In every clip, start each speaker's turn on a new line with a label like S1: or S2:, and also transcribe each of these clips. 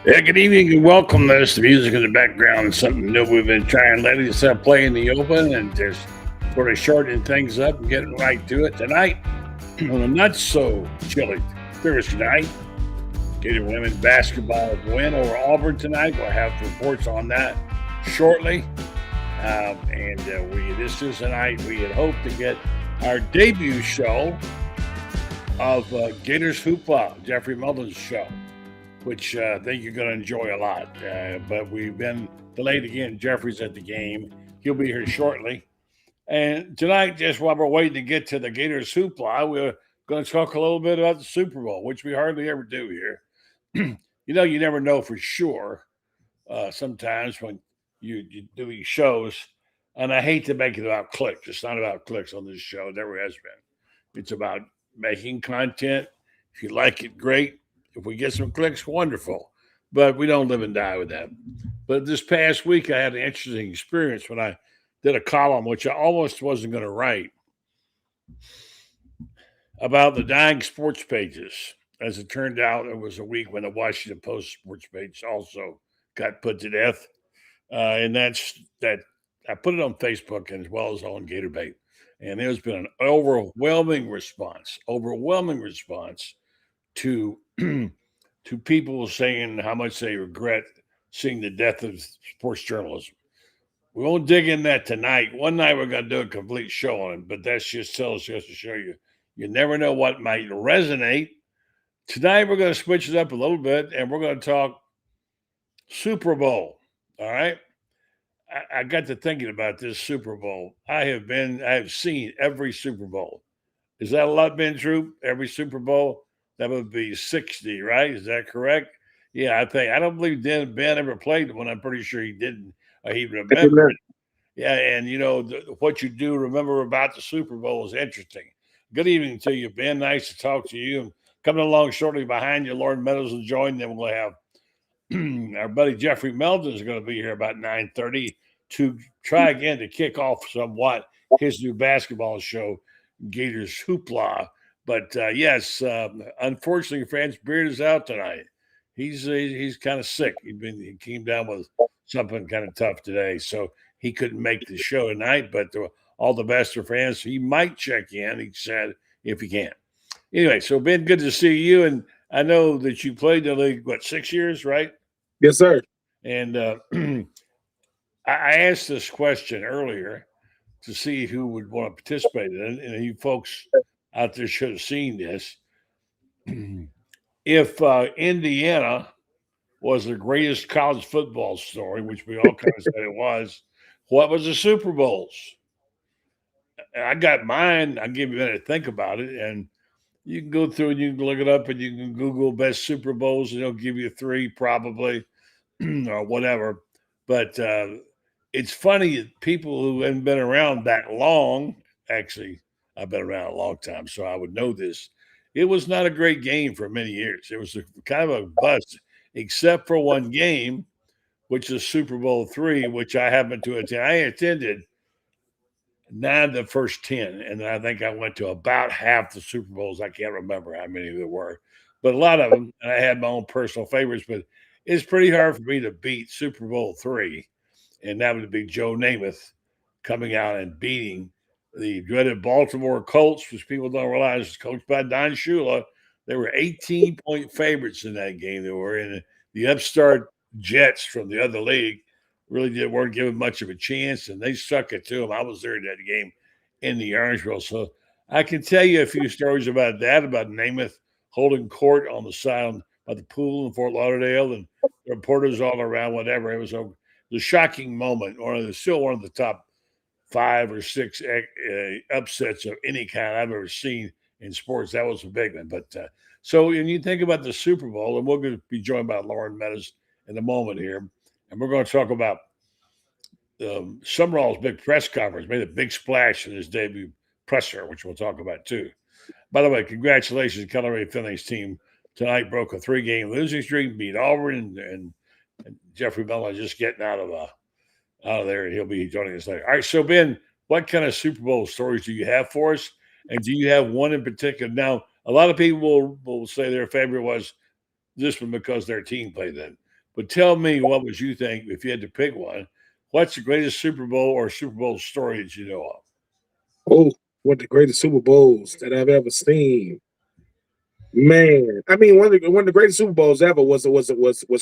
S1: Yeah, good evening and welcome. There's the music in the background, something new we've been trying letting us play in the open and just sort of shortening things up and getting right to it. Tonight, on a not so chilly Thursday night, Gator women basketball win over Auburn tonight. We'll have reports on that shortly. This is the night we had hoped to get our debut show of Gator's Hoopla, Jeffrey Meldon's show, which I think you're going to enjoy a lot. But we've been delayed again. Jeffrey's at the game. He'll be here shortly. And tonight, just while we're waiting to get to the Gators Hoopla, we're going to talk a little bit about the Super Bowl, which we hardly ever do here. You never know for sure sometimes when you do these shows. And I hate to make it about clicks. It's not about clicks on this show. It never has been. It's about making content. If you like it, great. If we get some clicks, wonderful. But we don't live and die with that. But this past week, I had an interesting experience when I did a column, which I almost wasn't going to write, about the dying sports pages. As it turned out, it was a week when the Washington Post sports page also got put to death. And that's that. I put it on Facebook and as well as on GatorBait. And there's been an overwhelming response to to people saying how much they regret seeing the death of sports journalism. We won't dig in that tonight. One night we're going to do a complete show on it, but that's just to show you. You never know what might resonate. Tonight we're going to switch it up a little bit, and we're going to talk Super Bowl. All right. I got to thinking about this Super Bowl. I have seen every Super Bowl. Is that a lot, Ben Troupe? Every Super Bowl? That would be 60, right? Is that correct? Yeah, I don't believe Ben ever played one. I'm pretty sure he didn't. He remembered. Yeah, and what you do remember about the Super Bowl is interesting. Good evening to you, Ben. Nice to talk to you. Coming along shortly behind you, Loren Meadows will join. Then we'll have our buddy Jeffrey Meldon is going to be here about 9:30 to try again to kick off somewhat his new basketball show, Gators Hoopla. But yes, unfortunately, Franz Beard is out tonight. He's kind of sick. He came down with something kind of tough today, so he couldn't make the show tonight. But all the best for Franz. He might check in. He said if he can. Anyway, so Ben, good to see you. And I know that you played the league 6 years, right?
S2: Yes, sir.
S1: And I asked this question earlier to see who would want to participate in it, and you folks out there should have seen this. If Indiana was the greatest college football story, which we all kind of said it was, what was the Super Bowls? I got mine. I'll give you a minute to think about it, and you can go through and you can look it up, and you can Google best Super Bowls, and it'll give you 3 probably or whatever. But it's funny that people who haven't been around that long, actually, I've been around a long time, so I would know this. It was not a great game for many years. It was kind of a bust, except for one game, which is Super Bowl III, which I happened to attend. I attended 9 of the first 10, and I think I went to about half the Super Bowls. I can't remember how many there were, but a lot of them. And I had my own personal favorites, but it's pretty hard for me to beat Super Bowl III, and that would be Joe Namath coming out and beating the dreaded Baltimore Colts, which people don't realize is coached by Don Shula. They were 18-point favorites in that game. They were in the upstart Jets from the other league. Really weren't given much of a chance, and they stuck it to them. I was there in that game in the Orangeville. So I can tell you a few stories about that, about Namath holding court on the side of the pool in Fort Lauderdale, and reporters all around, whatever. It was a shocking moment, still one of the top 5 or 6 upsets of any kind I've ever seen in sports. That was a big one. But so when you think about the Super Bowl, and we're going to be joined by Loren Meadows in a moment here, and we're going to talk about Summerall's big press conference, made a big splash in his debut presser, which we'll talk about too. By the way, congratulations, Keller Ray Finley's team tonight broke a 3-game losing streak, beat Auburn, and Jeffrey Meldon just getting out of there, and he'll be joining us later. All right, so Ben, what kind of Super Bowl stories do you have for us? And do you have one in particular? Now, a lot of people will say their favorite was this one because their team played then. But tell me, what would you think if you had to pick one? What's the greatest Super Bowl or Super Bowl story that you know of?
S2: Oh, one of the greatest Super Bowls that I've ever seen. Man, I mean, one of the greatest Super Bowls ever was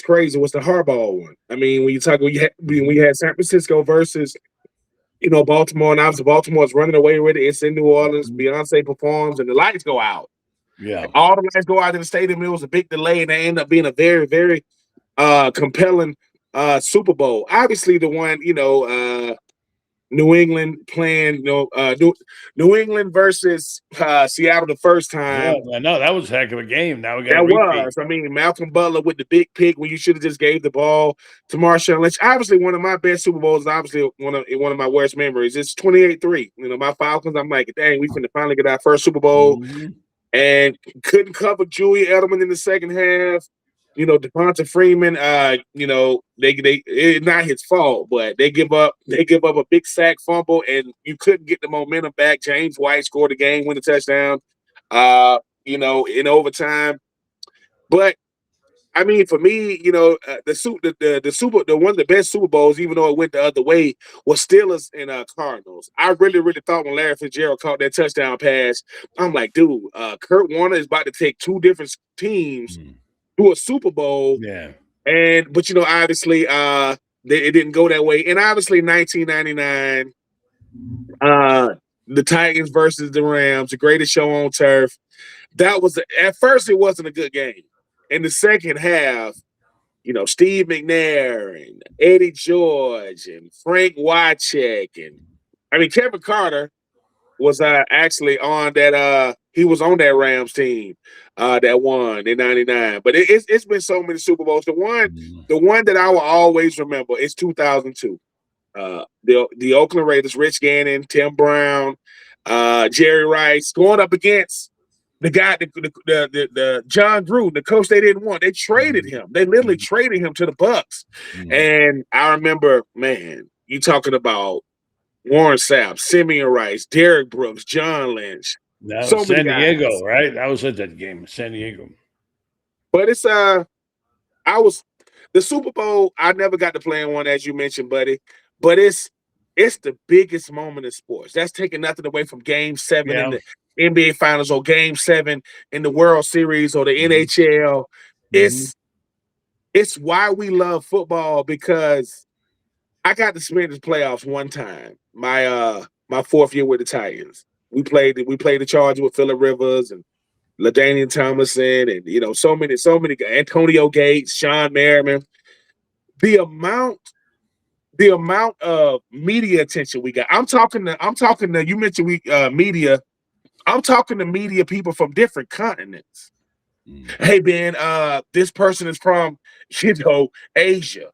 S2: crazy. Was the Harbaugh one? I mean, when you talk, we had San Francisco versus Baltimore, and obviously Baltimore's running away with it. It's in New Orleans.
S1: Mhm.
S2: Beyonce performs, and the lights go out.
S1: Yeah.
S2: All the lights go out in the stadium. It was a big delay, and they end up being a very, very compelling Super Bowl. Obviously, the one New England playing New England versus Seattle the first
S1: Yeah,
S2: time.
S1: I know that was a heck of a game. Now we got a
S2: That
S1: repeat.
S2: was, I mean, Malcolm Butler with the big pick when you should have just gave the ball to Marshawn Lynch. Obviously, one of my best Super Bowls. Obviously, one of my worst memories. It's 28-3. My Falcons. I'm like, dang, we finna finally get our first Super Bowl,
S1: Mhm.
S2: and couldn't cover Julian Edelman in the second half. Devonta Freeman. They it's not his fault, but they give up a big sack fumble, and you couldn't get the momentum back. James White scored a game-winning touchdown. In overtime. But I mean, for me, the one of the best Super Bowls, even though it went the other way, was Steelers and Cardinals. I really, really thought when Larry Fitzgerald caught that touchdown pass, I'm like, dude, Kurt Warner is about to take two different teams
S1: Mm.
S2: to a Super Bowl,
S1: Yeah.
S2: but obviously, it didn't go that way. And obviously, 1999, the Titans versus the Rams, the greatest show on turf. That was at first it wasn't a good game. In the second half, Steve McNair and Eddie George and Frank Wycheck and I mean Kevin Carter was actually on that he was on that Rams team that won in '99. But it's been so many Super Bowls.
S1: Mhm.
S2: The one that I will always remember is 2002. The Oakland Raiders, Rich Gannon, Tim Brown, Jerry Rice going up against the guy, the John Gruden, the coach they didn't want. They traded
S1: Mhm.
S2: him. They literally
S1: Mhm.
S2: traded him to the Bucks.
S1: Mhm.
S2: And I remember, man, you talking about Warren Sapp, Simeon Rice, Derek Brooks, John Lynch,
S1: That was
S2: so many
S1: San Diego,
S2: guys.
S1: right? I was at that game, San Diego.
S2: But I was the Super Bowl. I never got to play in one, as you mentioned, buddy. But it's the biggest moment in sports. That's taking nothing away from Game 7 in
S1: Yeah.
S2: the NBA Finals or Game 7 in the World Series or the
S1: Mhm.
S2: NHL.
S1: Mhm.
S2: It's it's why we love football because I got to experience the playoffs one time. My fourth year with the Titans. We played the Chargers with Phillip Rivers and LaDainian Tomlinson and so many Antonio Gates, Sean Merriman. The amount the amount of media attention we got. I'm talking to you mentioned media. I'm talking to media people from different continents.
S1: Mhm.
S2: Hey Ben, this person is from you know Asia.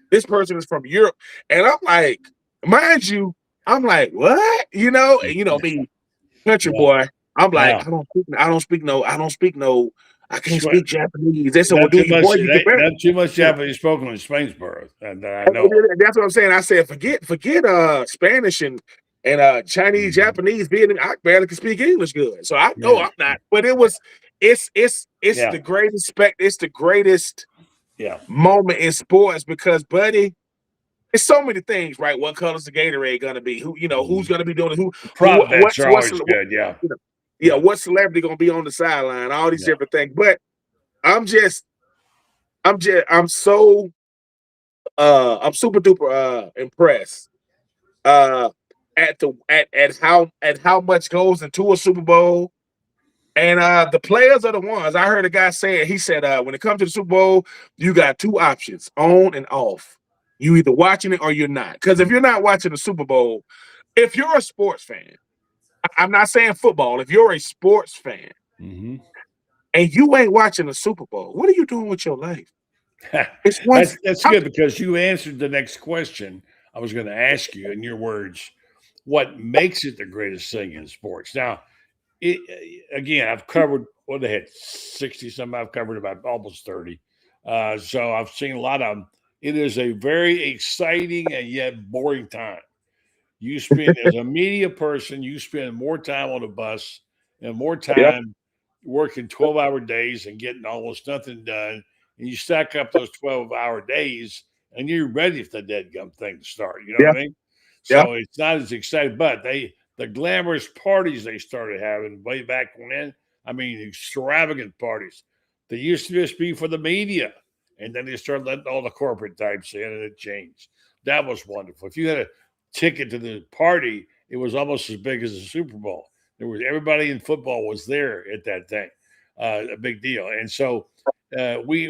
S2: This person is from Europe, and I'm like, mind you, I'm like, what? Me, country
S1: Yeah.
S2: boy. I'm like,
S1: Yeah.
S2: I don't speak no, I can't
S1: Swe-
S2: speak Japanese. They said, well,
S1: Not
S2: do
S1: too
S2: you
S1: much.
S2: boy, you can
S1: Not too much
S2: yeah.
S1: Japanese spoken in Swainsboro that I
S2: And
S1: know.
S2: that's what I'm saying. I said, forget Spanish and Chinese,
S1: Mhm.
S2: Japanese, Vietnamese. I barely can speak English good. So I know
S1: Yeah.
S2: I'm not. But it's
S1: Yeah.
S2: the greatest it's the greatest
S1: Yeah.
S2: moment in sports because buddy, it's so many things, right? What color's the Gatorade gonna be? Who's
S1: Mhm.
S2: gonna be doing it?
S1: Prop bets are
S2: What's
S1: always good. Yeah.
S2: yeah,
S1: Yeah.
S2: what celebrity gonna be on the sideline, all these
S1: Yeah.
S2: different things. But I'm just I'm so I'm super duper impressed uh at how much goes into a Super Bowl. And the players are the ones. I heard a guy saying, he said, when it comes to the Super Bowl, you got two options, on and off. You either watching it or you're not. Because if you're not watching the Super Bowl, if you're a sports fan, I'm not saying football, if you're a sports fan
S1: Hmm.
S2: and you ain't watching the Super Bowl, what are you doing with your life? It's one.
S1: That's
S2: I'm,
S1: good because you answered the next question I was going to ask you in your words. What makes it the greatest thing in sports? Now, again, I've covered what they had 60 some. I've covered about almost 30. So I've seen a lot of them. It is a very exciting and yet boring time. You spend, as a media person, you spend more time on the bus and more
S2: yep.
S1: time working 12-hour days and getting almost nothing done and you stack up those 12-hour days, and you're ready for the dead gum thing to start. You know
S2: Yeah,
S1: what I mean?
S2: yeah.
S1: So it's not as exciting, but the glamorous parties they started having way back when. I mean, extravagant parties. They used to just be for the media, and then they started letting all the corporate types in, and it changed. That was wonderful. If you had a ticket to the party, it was almost as big as the Super Bowl. There was everybody in football was there at that thing, a big deal. And so we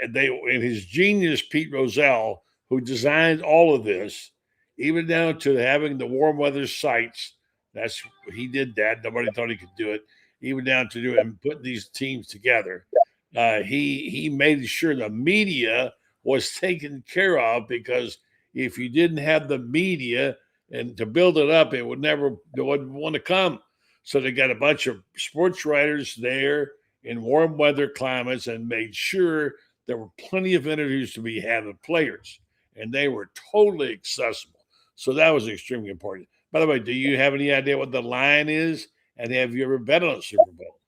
S1: they and his genius Pete Rozelle, who designed all of this, even down to having the warm weather sites. That's he did that. Nobody thought he could do it. Even down to do and putting these teams together. He made sure the media was taken care of because if you didn't have the media and to build it up, they wouldn't want to come. So they got a bunch of sports writers there in warm weather climates and made sure there were plenty of interviews to be had with players, and they were totally accessible. So that was extremely important. By the way, do you have any idea what the line is? And have you ever bet on a Super Bowl?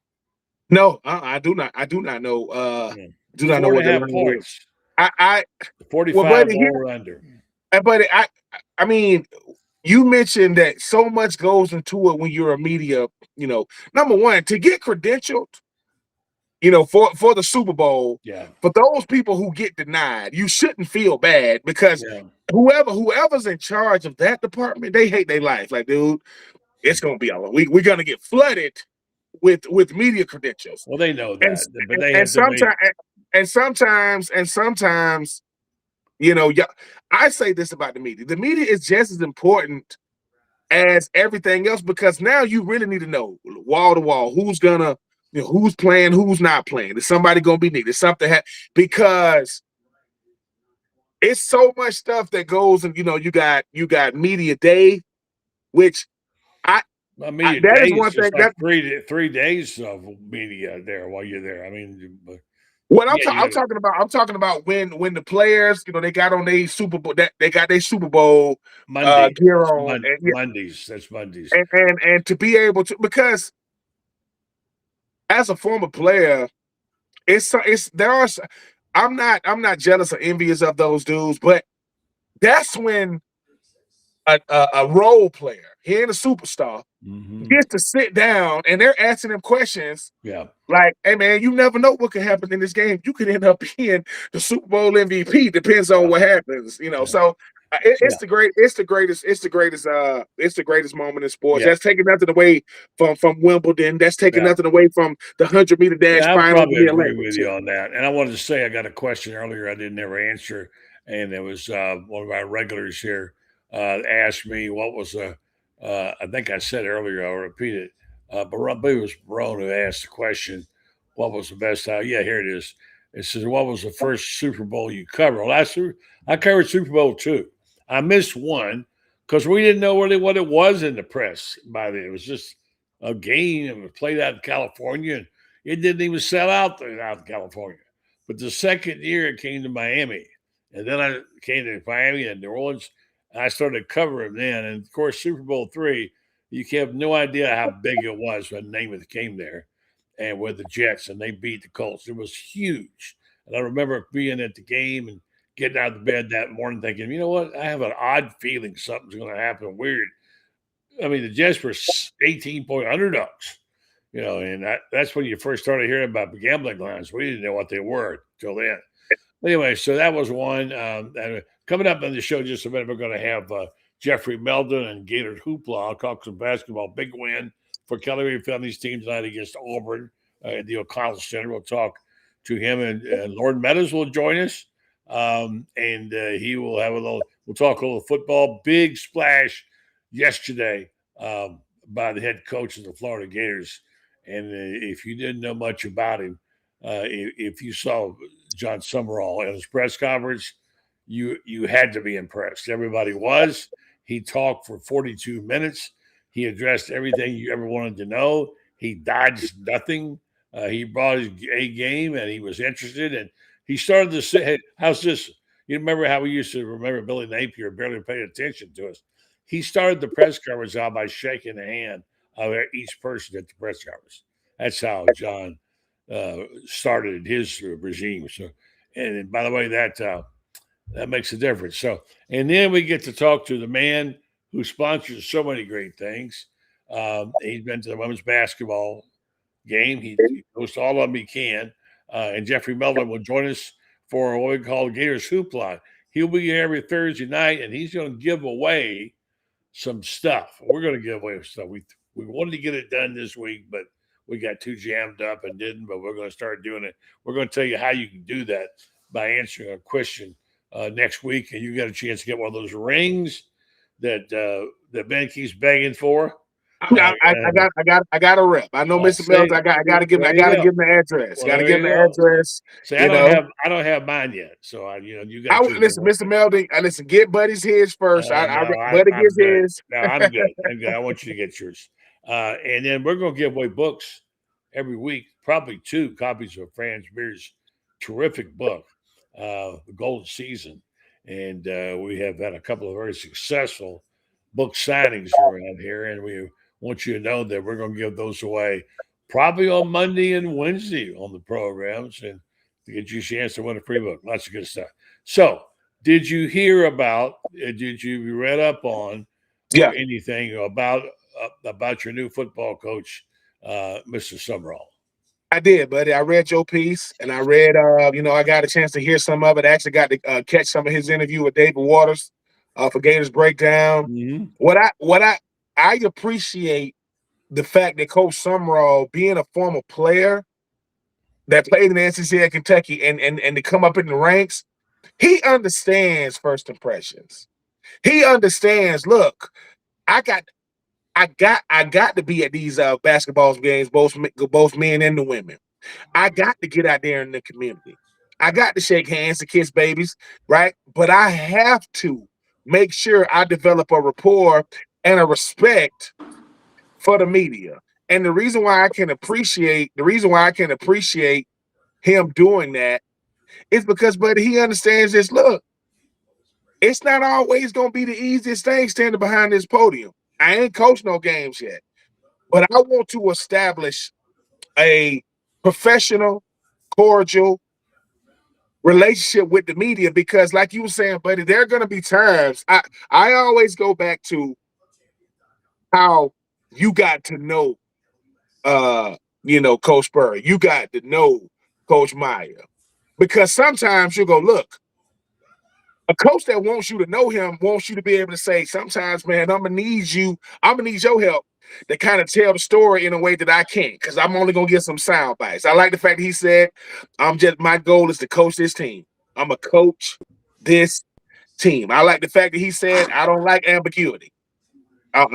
S2: No, I do not. I do not know.
S1: Yeah.
S2: Do not know
S1: Four and
S2: what
S1: a
S2: the
S1: half
S2: line is.
S1: points.
S2: I well,
S1: 45
S2: buddy,
S1: over under.
S2: buddy, I mean, you mentioned that so much goes into it when you're a media. Number one, to get credentialed, for the Super Bowl,
S1: Yeah.
S2: for those people who get denied, you shouldn't feel bad because
S1: Yeah.
S2: whoever's in charge of that department, they hate their life. Like, dude, it's gonna be all we're gonna get flooded with media credentials.
S1: Well, they know
S2: And
S1: that, but they
S2: and
S1: have to make.
S2: sometimes, yeah, I say this about the media. The media is just as important as everything else because now you really need to know wall to wall who's playing, who's not playing. Is somebody gonna be needed? Something because it's so much stuff that goes and you got media day, which I,
S1: I mean, a
S2: that
S1: day
S2: is
S1: is
S2: one thing
S1: just like
S2: that
S1: 3 days of media there while you're there. I mean,
S2: what
S1: yeah, you
S2: I'm
S1: got
S2: talking about. I'm talking about when the players, they got on their Super Bowl, that they got their Super Bowl
S1: Monday,
S2: gear on, and, yeah,
S1: Mondays. That's Mondays.
S2: and to be able to, because as a former player, it's there are. I'm not jealous or envious of those dudes, but that's when a role player, he ain't a superstar,
S1: Mm-hmm.
S2: gets to sit down and they're asking him questions.
S1: Yeah.
S2: Like, hey man, you never know what could happen in this game. You could end up being the Super Bowl MVP. Depends on
S1: Yeah.
S2: what happens,
S1: Yeah.
S2: So
S1: Yeah.
S2: it's the greatest moment in sports.
S1: Yeah.
S2: That's taking nothing away from Wimbledon. That's taking
S1: Yeah.
S2: nothing away from the 100-meter dash
S1: Yeah, I'll
S2: finals in
S1: probably
S2: the
S1: agree with
S2: Olympics.
S1: you on that. And I wanted to say I got a question earlier I didn't ever answer, and it was one of our regulars here asked me what was a. I think I said earlier. I'll repeat it. But it was Barone who asked the question, "What was the best time?" Yeah, here it is. It says, "What was the first Super Bowl you covered?" Well, I covered Super Bowl two. I missed one because we didn't know really what it was in the press by then. It was just a game and we played out in California. And it didn't even sell out there out in California. But the second year it came to Miami. And then I came to Miami and New Orleans. And I started covering then. And of course, Super Bowl three, you have no idea how big it was when Namath came there and with the Jets and they beat the Colts. It was huge. And I remember being at the game and getting out of bed that morning thinking, you know what? I have an odd feeling something's going to happen weird. I mean, the Jets were 18-point underdogs, and that's when you first started hearing about the gambling lines. We didn't know what they were till then. Anyway, so that was one. And coming up on the show just a minute, we're going to have Jeffrey Meldon and Gator Hoopla. I'll talk some basketball. Big win for Kelly Family's team tonight against Auburn at the O'Connell Center. We'll talk to him, and Loren Meadows will join us. And he will have we'll talk a little football. Big splash yesterday by the head coach of the Florida Gators. And if you didn't know much about him, if you saw John Summerall at his press conference, you had to be impressed. Everybody was. He talked for 42 minutes. He addressed everything you ever wanted to know. He dodged nothing. He brought his A game, and he was interested. And he started to say, "Hey, how's this?" You remember how we used to remember Billy Napier barely paid attention to us. He started the press conference out by shaking the hand of each person at the press conference. That's how John started his regime. So, and by the way, that makes a difference. So, and then we get to talk to the man who sponsors so many great things. He's been to the women's basketball game. He goes to all of them he can. And Jeffrey Meldon will join us for what we call Gator's Hoopla. He'll be here every Thursday night, and he's going to give away some stuff. We're going to give away stuff. We wanted to get it done this week, but we got too jammed up and didn't. But we're going to start doing it. We're going to tell you how you can do that by answering a question next week, and you got a chance to get one of those rings that Ben keeps begging for.
S2: I got a rep. I know Mr. Meldon. I got to give him the address. Got to give him the address.
S1: See, I don't have mine yet. So you got.
S2: Listen, Mr. Meldon. Listen, get Buddy's his first. Buddy gets his.
S1: No, I'm good. I want you to get yours. And then we're going to give away books every week. Probably 2 copies of Franz Beer's terrific book, The Golden Season, and we have had a couple of very successful book signings around here, and we want you to know that we're going to give those away probably on Monday and Wednesday on the programs, and to get you a chance to win a free book. Lots of good stuff. So, did you hear about? Did you read up on anything about your new football coach, Mr. Summerall?
S2: I did, buddy. I read your piece, and I read. I got a chance to hear some of it. I actually got to catch some of his interview with David Waters for Gators Breakdown.
S1: Mm-hmm.
S2: What I appreciate the fact that Coach Summerall, being a former player that played in the NCAA at Kentucky and to come up in the ranks, he understands first impressions. He understands. Look, I got to be at these basketball games, both men and the women. I got to get out there in the community. I got to shake hands and kiss babies, right? But I have to make sure I develop a rapport and a respect for the media. And the reason why I can appreciate him doing that is because, buddy, he understands this. Look, it's not always going to be the easiest thing standing behind this podium. I ain't coached no games yet, but I want to establish a professional, cordial relationship with the media because, like you were saying, buddy, there are going to be times. I always go back to how you got to know, Coach Burr. You got to know Coach Meyer because sometimes you go, look, a coach that wants you to know him wants you to be able to say, sometimes, man, I'm gonna need your help to kind of tell the story in a way that I can't, because I'm only gonna get some sound bites. I like the fact that he said, my goal is to coach this team. I'm a coach this team. I like the fact that he said, I don't like ambiguity. I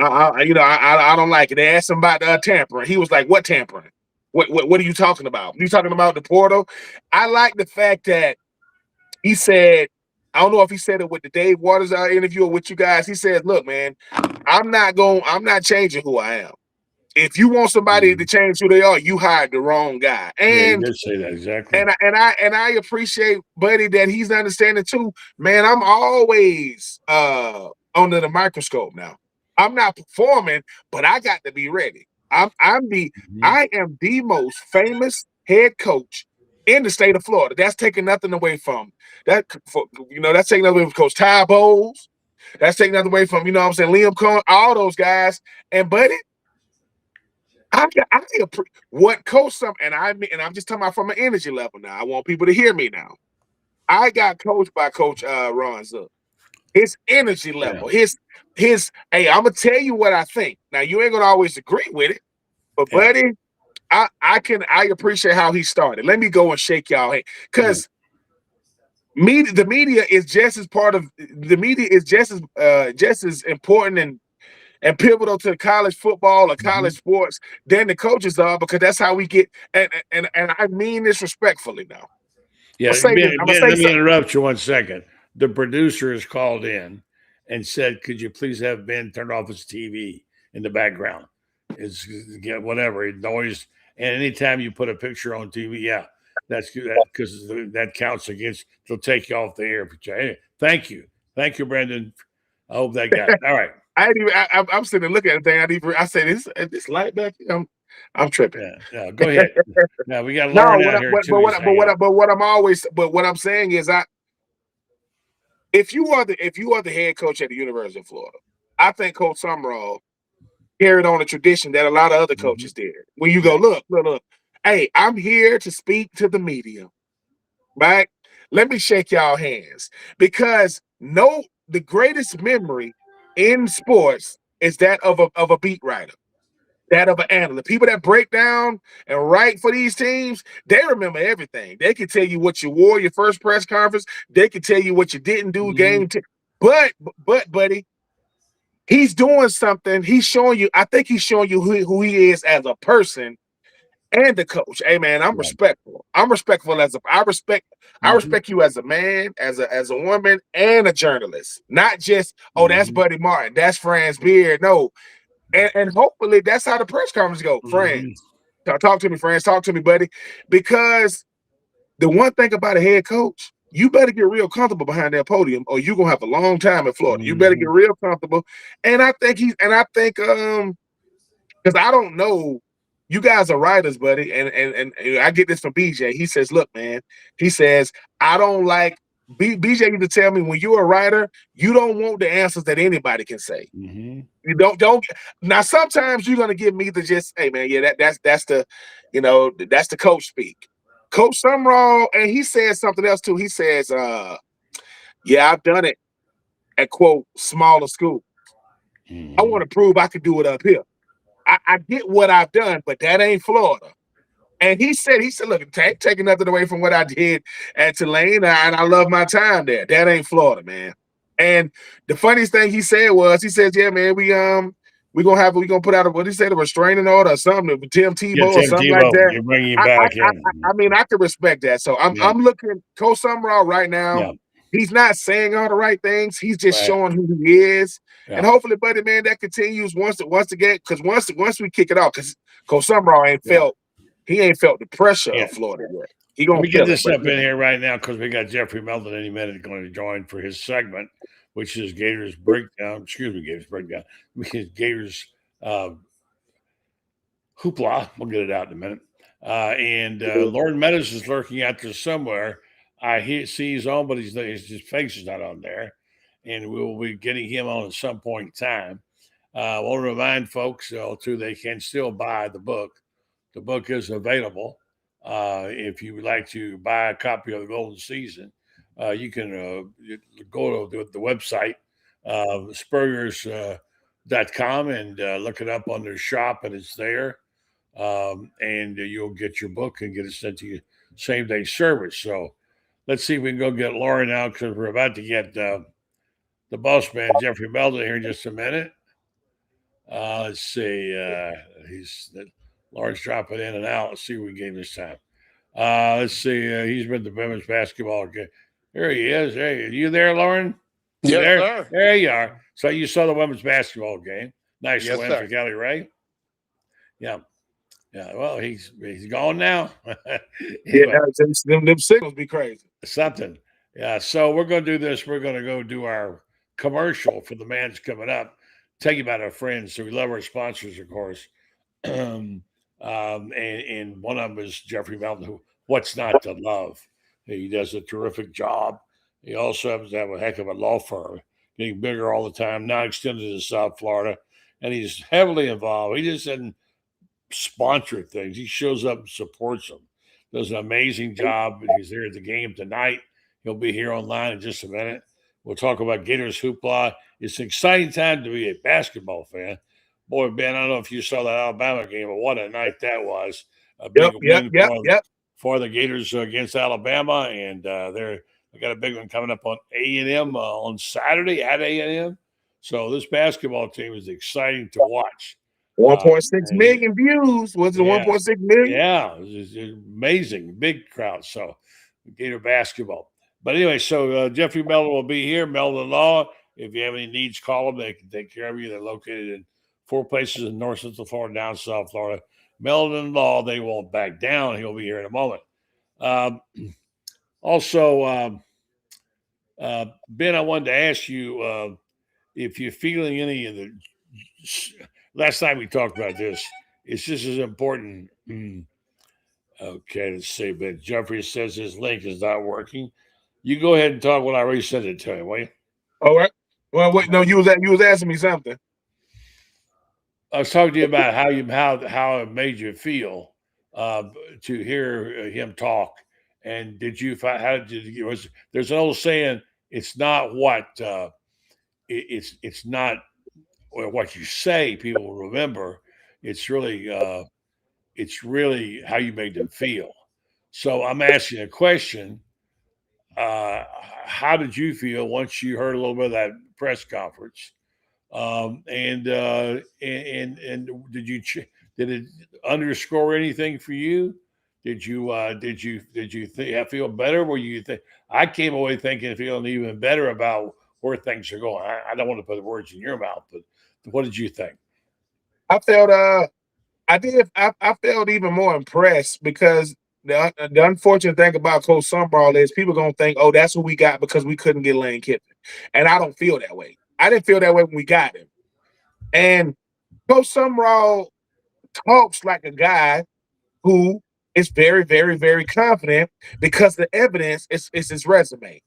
S2: don't like it. They asked him about tampering. He was like, what tampering? What are you talking about? You talking about the portal? I like the fact that he said, I don't know if he said it with the Dave Waters interview or with you guys. He said, look, man, I'm not changing who I am. If you want somebody to change who they are, you hired the wrong guy. And
S1: you did say that exactly.
S2: And I appreciate, buddy, that he's understanding too. Man, I'm always under the microscope now. I'm not performing, but I got to be ready. I am the most famous head coach in the state of Florida. That's taking nothing away from that. That's taking nothing away from Coach Ty Bowles. That's taking nothing away from Liam Cohen, all those guys. And buddy, I what Coach and I'm just talking about from an energy level now. I want people to hear me now. I got coached by Coach Ron Zook. His energy level, his hey, I'm gonna tell you what I think. Now you ain't gonna always agree with it, but buddy, I appreciate how he started. Let me go and shake y'all hand because the media is just as important and pivotal to college football or college sports than the coaches are, because that's how we get. And I mean this respectfully now.
S1: Yeah, let me interrupt you 1 second. The producer has called in and said, "Could you please have Ben turn off his TV in the background? It's whatever noise." And anytime you put a picture on TV, that's good because that counts against. They'll take you off the air. Anyway, thank you, Brandon. I hope that got it. All right.
S2: I'm sitting there looking at the thing. I say this light back. I'm tripping.
S1: Yeah. Go ahead. Now we got
S2: No,
S1: Loren out here too.
S2: but what I'm saying is, if you are the head coach at the University of Florida, I think Coach Summerall carried on a tradition that a lot of other
S1: Mm-hmm.
S2: coaches did. When you go,
S1: Yeah.
S2: look, hey, I'm here to speak to the media, right? Let me shake y'all hands because the greatest memory in sports is that of a beat writer, that of an analyst. People that break down and write for these teams, they remember everything. They can tell you what you wore your first press conference. They can tell you what you didn't do
S1: Mm-hmm.
S2: game. But, buddy, he's doing something. He's showing you. I think he's showing you who he is as a person and the coach. Hey, man, I'm
S1: Right.
S2: respectful. I'm respectful I
S1: Mm-hmm.
S2: respect you as a man, as a woman, and a journalist. Not just, oh, that's
S1: Mm-hmm.
S2: Buddy Martin, that's Franz Beard. No, and hopefully that's how the press conference go. Franz,
S1: Mm-hmm.
S2: talk to me, Franz. Talk to me, buddy. Because the one thing about a head coach, you better get real comfortable behind that podium, or you're gonna have a long time in Florida. You better
S1: Mm-hmm.
S2: get real comfortable. And I think because I don't know, you guys are writers, buddy, and I get this from BJ. He says, "Look, man," he says, "I don't like." BJ used to tell me, when you're a writer, you don't want the answers that anybody can say.
S1: Mm-hmm.
S2: You don't. Now, sometimes you're gonna give me the just, hey, man, yeah, that's the, that's the coach speak. Coach Summerall, and he says something else too. He says, "Yeah, I've done it at quote smaller school. I
S1: Mm-hmm.
S2: want to prove I can do it up here. I get what I've done, but that ain't Florida." And he said, look, taking nothing away from what I did at Tulane, and I love my time there. That ain't Florida, man. And the funniest thing he said was, he says, yeah, man, we gonna put out what he said, a restraining order or something, Tim
S1: Yeah,
S2: Tebow or
S1: Tim
S2: something like
S1: Tebow,
S2: that.
S1: you're bringing you
S2: I I,
S1: back
S2: I
S1: in.
S2: I mean, I can respect that. So
S1: Yeah.
S2: I'm looking Coach Summerall right now.
S1: Yeah.
S2: He's not saying all the right things. He's just
S1: Right.
S2: showing who he is. And
S1: Yeah.
S2: hopefully, buddy, man, that continues once again, because once we kick it off, because Coach Summerall
S1: Yeah.
S2: he ain't felt the pressure
S1: Yeah.
S2: of Florida yet. He
S1: Let
S2: gonna
S1: me get
S2: feel it,
S1: this
S2: but
S1: up in here right now because we got Jeffrey Meldon any minute going to join for his segment, which is Gators Breakdown. Excuse me, Gators Breakdown. Gators uh, Hoopla. We'll get it out in a minute. And Loren Meadows is lurking out there somewhere. See he's on, but his face is not on there. And we'll be getting him on at some point in time. I want to remind folks, too, they can still buy the book. The book is available. If you would like to buy a copy of the Golden Season, you can go to the website, spurriers.com, and look it up under shop, and it's there. And you'll get your book and get it sent to you same day service. So let's see if we can go get Loren out because we're about to get the boss man, Jeffrey Meldon, here in just a minute. Let's see. He's Lawrence dropping in and out. Let's see what we get this time. Let's see. He's been the women's basketball game. There he is. Hey, you there, Loren? You
S3: Yes,
S1: there?
S3: sir.
S1: There you are. So you saw the women's basketball game. Nice
S3: Yes,
S1: win for
S3: sir.
S1: Kelly Ray. Yeah. Yeah. Well, he's gone now.
S2: yeah,
S1: Anyway,
S2: them signals be crazy.
S1: something. Yeah. So we're going to do this. We're going to go do our commercial for the man's coming up. Tell you about our friends. So we love our sponsors, of course. And one of them is Jeffrey Meldon, who what's not to love. He does a terrific job. He also happens to have a heck of a law firm, getting bigger all the time, now extended to South Florida, and he's heavily involved. He just doesn't sponsor things. He shows up and supports them. Does an amazing job. He's there at the game tonight. He'll be here online in just a minute. We'll talk about Gators Hoopla. It's an exciting time to be a basketball fan. Boy, Ben, I don't know if you saw that Alabama game, but what a night that was. A big win
S2: Yep.
S1: for the Gators against Alabama, and they got a big one coming up on A&M on Saturday at A&M. So this basketball team is exciting to watch.
S2: 1.6
S1: And
S2: million views. Was it
S1: yeah,
S2: 1.6 million?
S1: yeah, it's amazing, big crowd. So Gator basketball. But anyway, so Jeffrey Meldon will be here. Meldon Law. If you have any needs, call them. They can take care of you. They're located in 4 places in North Central Florida, down South Florida. Meldon Law. They won't back down. He'll be here in a moment. Um, also, Ben, I wanted to ask you if you're feeling any of the. Last time we talked about this, It's just as important. Okay, let's see. But Jeffrey says his link is not working. You go ahead and talk when I resend it to him, will you?
S2: All right. Well, wait, no, you was asking me something.
S1: I was talking to you about how it made you feel uh, to hear him talk, and did you find how did you was there's an old saying, it's not what it's not what you say people will remember, it's really how you made them feel. So I'm asking a question. Uh, how did you feel once you heard a little bit of that press conference? And did it underscore anything for you? Did you feel better? Were you think I came away thinking feeling even better about where things are going? I don't want to put the words in your mouth, but what did you think?
S2: I felt I felt even more impressed because the unfortunate thing about Coach Summerall is people gonna think, oh, that's who we got because we couldn't get Lane Kiffin. And I don't feel that way. I didn't feel that way when we got him. And Coach Summerall talks like a guy who is very, very, very confident because the evidence is his resume.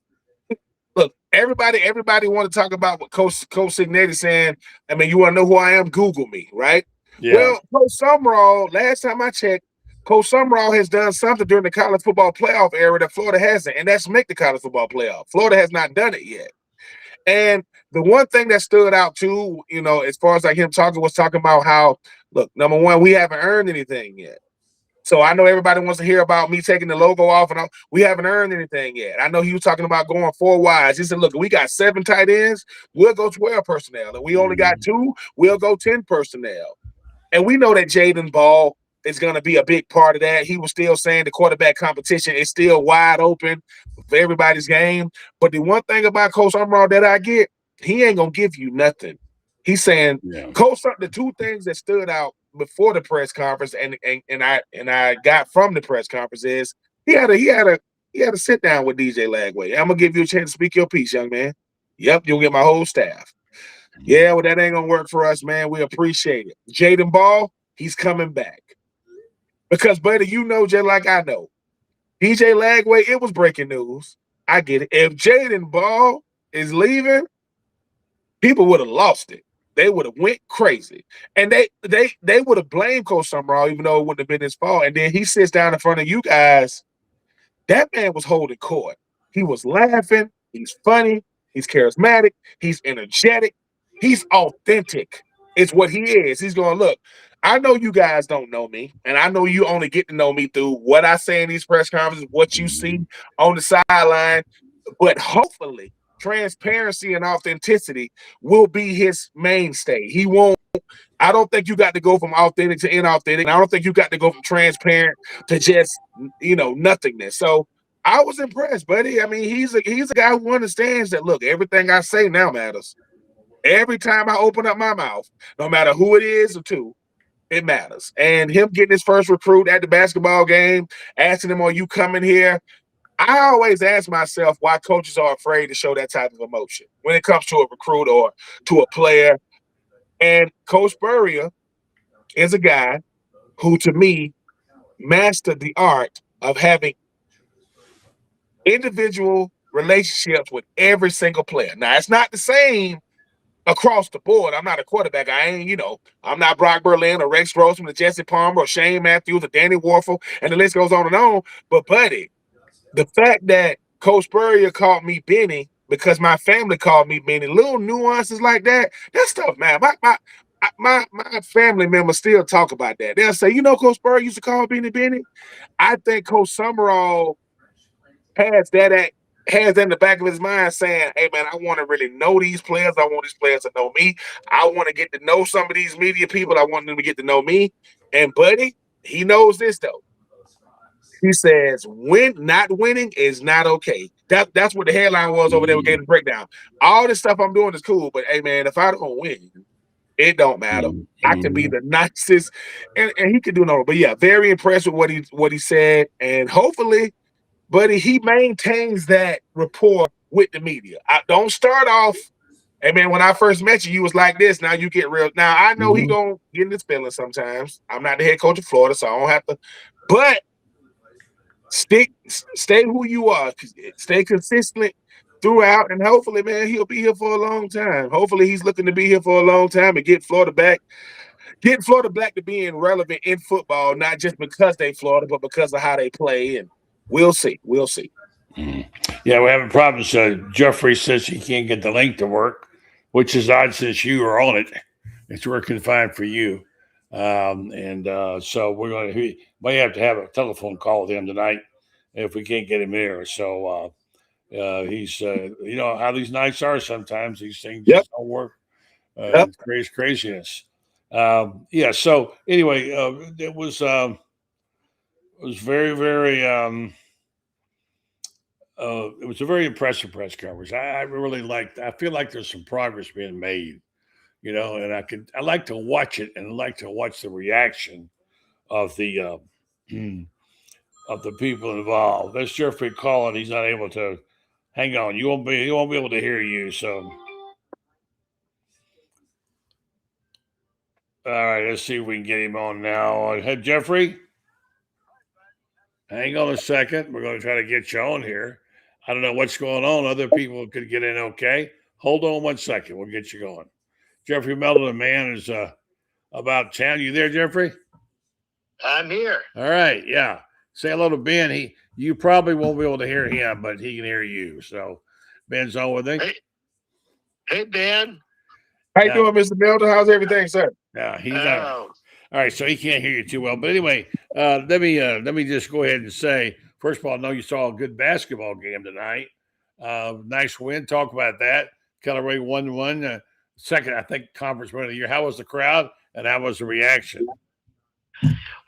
S2: Look, everybody want to talk about what Coach Signetti saying. I mean, you want to know who I am? Google me, right?
S1: Yeah.
S2: Well, Coach Summerall, last time I checked, Coach Summerall has done something during the college football playoff era that Florida hasn't, and that's make the college football playoff. Florida has not done it yet. And the one thing that stood out too, as far as like him talking, was talking about how, look, number one, we haven't earned anything yet. So I know everybody wants to hear about me taking the logo off, and we haven't earned anything yet. I know he was talking about going 4 wides. He said, look, we got 7 tight ends, we'll go 12 personnel. And we only got 2, we'll go 10 personnel. And we know that Jaden Ball is going to be a big part of that. He was still saying the quarterback competition is still wide open for everybody's game. But the one thing about Coach Summerall that I get, he ain't going to give you nothing. He's saying,
S1: Yeah.
S2: Coach, the 2 things that stood out before the press conference and I got from the press conference is he had a sit down with DJ Lagway. I'm gonna give you a chance to speak your piece, young man. Yep, you'll get my whole staff. Yeah, well, that ain't gonna work for us, man. We appreciate it. Jaden Ball, he's coming back. Because, buddy, just like I know, DJ Lagway, it was breaking news. I get it. If Jaden Ball is leaving, people would have lost it. They would have went crazy. And they would have blamed Coach Summerall, even though it wouldn't have been his fault. And then he sits down in front of you guys. That man was holding court. He was laughing. He's funny. He's charismatic. He's energetic. He's authentic. It's what he is. He's going, look, I know you guys don't know me, and I know you only get to know me through what I say in these press conferences, what you see on the sideline. But hopefully, transparency and authenticity will be his mainstay. He won't. I don't think you got to go from authentic to inauthentic. And I don't think you got to go from transparent to just nothingness. So I was impressed, buddy. I mean, he's a guy who understands that. Look, everything I say now matters. Every time I open up my mouth, no matter who it is or two, it matters. And him getting his first recruit at the basketball game, asking him, "Are you coming here?" I always ask myself why coaches are afraid to show that type of emotion when it comes to a recruit or to a player. And Coach Spurrier is a guy who, to me, mastered the art of having individual relationships with every single player. Now, it's not the same across the board. I'm not a quarterback. I ain't, I'm not Brock Berlin or Rex Grossman or Jesse Palmer or Shane Matthews or Danny Warfel, and the list goes on and on. But, buddy, the fact that Coach Spurrier called me Benny because my family called me Benny, little nuances like that, that stuff, man. My family members still talk about that. They'll say, Coach Spurrier used to call Benny. I think Coach Summerall has that in the back of his mind saying, hey, man, I want to really know these players. I want these players to know me. I want to get to know some of these media people. I want them to get to know me. And, buddy, he knows this, though. He says, not winning is not okay. That's what the headline was over there with Gator Breakdown. All this stuff I'm doing is cool, but, hey, man, if I don't win, it don't matter. I can be the nicest, and he can do no. But, yeah, very impressed with what he said, and hopefully, buddy, he maintains that rapport with the media. I don't start off Hey man, when I first met you, you was like this. Now you get real. Now I know he gonna get in his feelings sometimes. I'm not the head coach of Florida, so I don't have to. But stay who you are. Stay consistent throughout, and hopefully, man, he'll be here for a long time. Hopefully, he's looking to be here for a long time and get Florida back to being relevant in football, not just because they Florida, but because of how they play. And we'll see. We'll see.
S1: Yeah, we're having problems. Jeffrey says he can't get the link to work, which is odd since you are on it. It's working fine for you. So we're going to might have to have a telephone call with him tonight if we can't get him there. So he's, you know, how these nights are sometimes. These things
S2: Yep.
S1: just don't work.
S2: Yep.
S1: It's craziness. Yeah. So anyway, it was very, very. It was a very impressive press conference. I really liked. I feel like there's some progress being made, you know, and I like to watch it and I like to watch the reaction of the of the people involved. That's Jeffrey calling. He's not able to. Hang on, he won't be able to hear you. So, all right, let's see if we can get him on now. Hey, Jeffrey, hang on a second. We're going to try to get you on here. I don't know what's going on. Other people could get in okay. Hold on 1 second. We'll get you going. Jeffrey Meldon, the man, is about town. You there, Jeffrey?
S3: I'm here.
S1: All right. Yeah. Say hello to Ben. You probably won't be able to hear him, but he can hear you. So Ben's on with me.
S3: Hey Ben.
S2: How you doing, Mr. Meldon? How's everything, sir?
S1: Yeah, he's all right. So he can't hear you too well. But anyway, let me just go ahead and say, first of all, I know you saw a good basketball game tonight. Nice win. Talk about that. Kelleray 1-1. Second, I think, conference win of the year. How was the crowd and how was the reaction?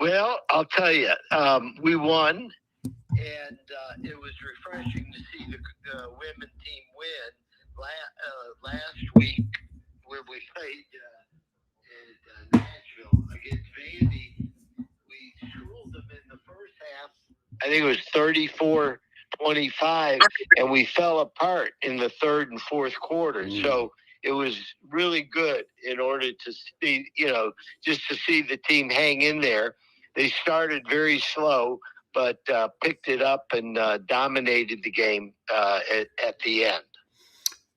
S3: Well, I'll tell you, we won, and it was refreshing to see the women team win. Last week, where we played in Nashville against Vandy, we schooled them in the first half. I think it was 34-25, and we fell apart in the third and fourth quarter. So it was really good in order to see, just to see the team hang in there. They started very slow, but picked it up and dominated the game at the end.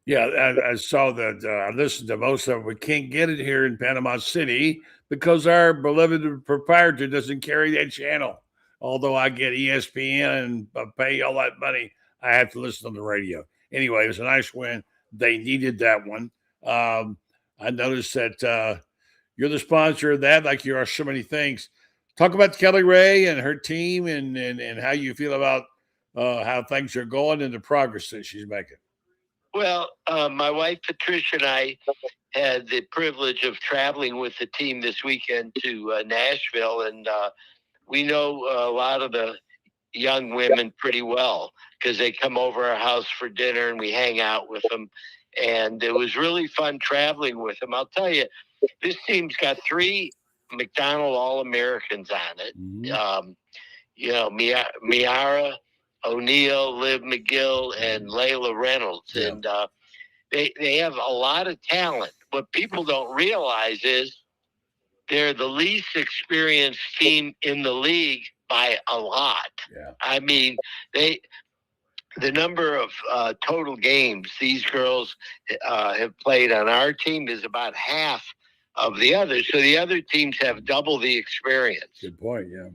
S1: Yeah, I saw that. I listened to most of it. We can't get it here in Panama City because our beloved proprietor doesn't carry that channel. Although I get ESPN and pay all that money, I have to listen on the radio. Anyway, it was a nice win. They needed that one. I noticed that you're the sponsor of that, like you are so many things. Talk about Kelly Ray and her team and how you feel about how things are going and the progress that she's making.
S3: Well, my wife, Patricia, and I had the privilege of traveling with the team this weekend to Nashville, and we know a lot of the young women pretty well because they come over our house for dinner and we hang out with them. And it was really fun traveling with them. I'll tell you, this team's got 3 McDonald All-Americans on it. Miara O'Neill, Liv McGill, and Layla Reynolds. Yeah. And they have a lot of talent. What people don't realize is they're the least experienced team in the league by a lot. Yeah. I mean, the number of total games these girls have played on our team is about half of the others. So the other teams have double the experience.
S1: Good point. Yeah.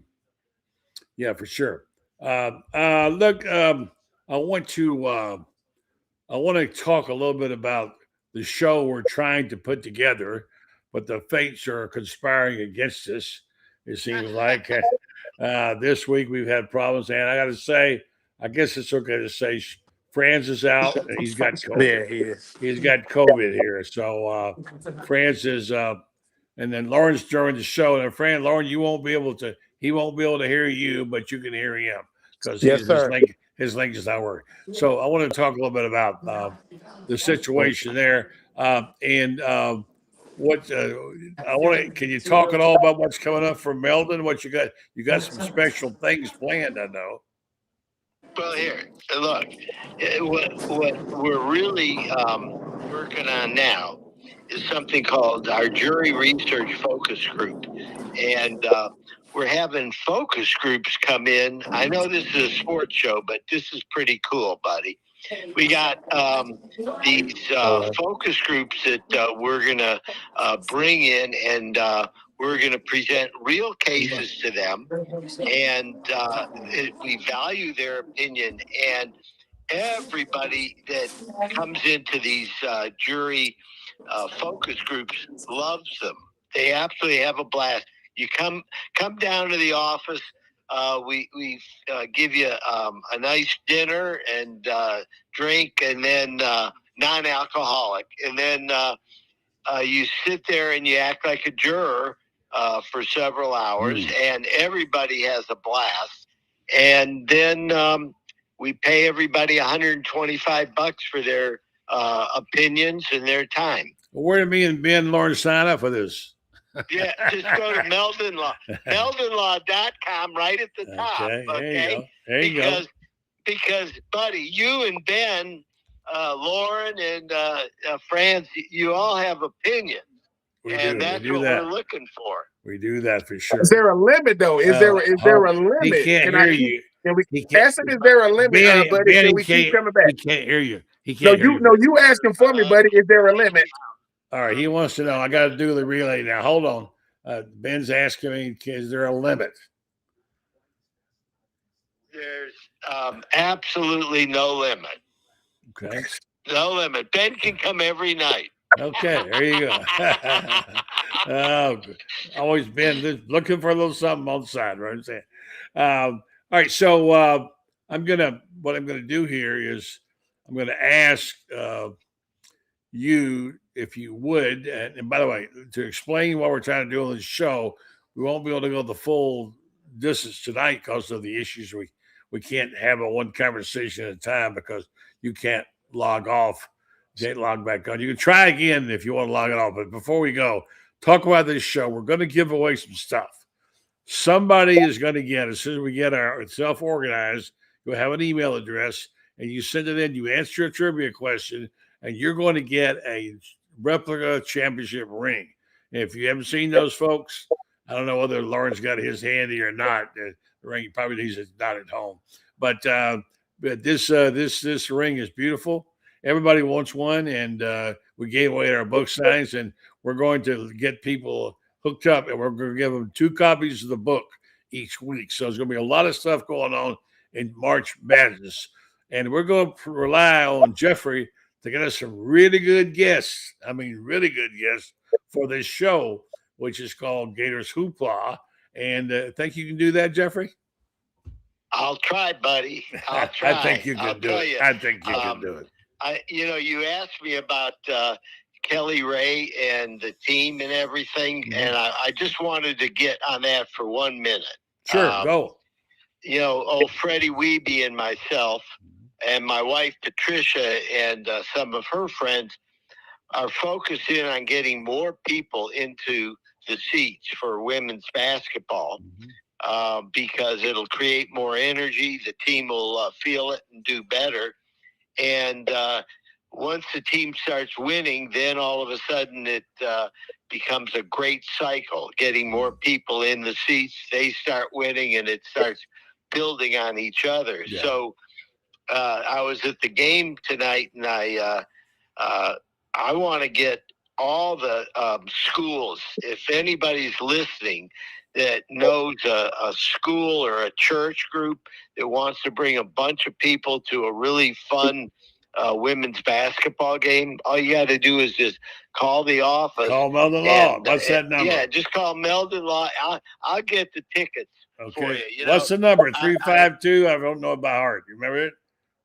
S1: Yeah, for sure. Look, I want to talk a little bit about the show we're trying to put together, but the fates are conspiring against us. It seems like this week we've had problems, and I got to say, I guess it's okay to say Franz is out. And he's got COVID.
S4: There he is.
S1: He's got COVID here, so Franz is. And then Loren's during the show, and Loren, he won't be able to hear you, but you can hear him because his link is not working. So I want to talk a little bit about the situation there, and what I want to. Can you talk at all about what's coming up for Meldon? What you got? You got some special things planned, I know.
S3: Well, here, look, what we're really working on now is something called our jury research focus group. And we're having focus groups come in. I know this is a sports show, but this is pretty cool, buddy. We got these focus groups that we're going to bring in, and we're going to present real cases to them. And we value their opinion. And everybody that comes into these jury focus groups loves them. They absolutely have a blast. You come down to the office. We give you a nice dinner and drink, and then non-alcoholic, and then you sit there and you act like a juror for several hours, and everybody has a blast. And then we pay everybody $125 for their opinions and their time.
S1: Well, where did me and Ben and Loren sign up for this?
S3: Yeah, just go to Meldon Law, meldonlaw.com right at the top.
S1: Okay, there you go.
S3: Because, buddy, you and Ben, Loren and Franz, you all have opinions. That's what we're looking for.
S1: We do that for sure.
S2: Is there a limit, though? Is there a limit?
S1: He can't hear you.
S2: Can we ask him, is there a limit, buddy? Can we keep coming back?
S1: He can't hear you. He can't hear you.
S2: No, you asking for me, buddy. Is there a limit?
S1: All right, he wants to know. I got to do the relay now. Hold on. Ben's asking me, is there a limit?
S3: There's absolutely no limit.
S1: Okay.
S3: No limit. Ben can come every night.
S1: Okay, there you go. Oh, always been looking for a little something on the side, right? All right, so what I'm gonna do here is I'm gonna ask you if you would, and by the way, to explain what we're trying to do on this show, we won't be able to go the full distance tonight because of the issues we can't have a one conversation at a time because you can't log off. Can't log back on. You can try again if you want to log it off. But before we go, talk about this show. We're going to give away some stuff. Somebody is going to get, as soon as we get our self-organized, you'll have an email address, and you send it in. You answer a trivia question, and you're going to get a replica championship ring. And if you haven't seen those folks, I don't know whether Loren's got his handy or not. The ring probably needs it not at home. But this ring is beautiful. Everybody wants one, and we gave away our book signs, and we're going to get people hooked up, and we're going to give them 2 copies of the book each week. So there's going to be a lot of stuff going on in March Madness, and we're going to rely on Jeffrey to get us some really good guests. I mean, really good guests for this show, which is called Gator's Hoopla. And think you can do that, Jeffrey?
S3: I'll try, buddy. I'll try.
S1: I think you can do it. I think you can do it.
S3: You asked me about Kelly Ray and the team and everything, and I just wanted to get on that for 1 minute.
S1: Sure, go.
S3: Freddie Weeby and myself and my wife Patricia and some of her friends are focusing on getting more people into the seats for women's basketball because it'll create more energy. The team will feel it and do better. And once the team starts winning, then all of a sudden it becomes a great cycle, getting more people in the seats. They start winning, and it starts building on each other. Yeah. So I was at the game tonight, and I want to get all the schools, if anybody's listening, that knows a school or a church group that wants to bring a bunch of people to a really fun women's basketball game, all you got to do is just call the office.
S1: Call Meldon Law. What's that number?
S3: Yeah, just call Meldon Law. I'll get the tickets for you.
S1: What's the number? 352? I don't know by heart. You remember it?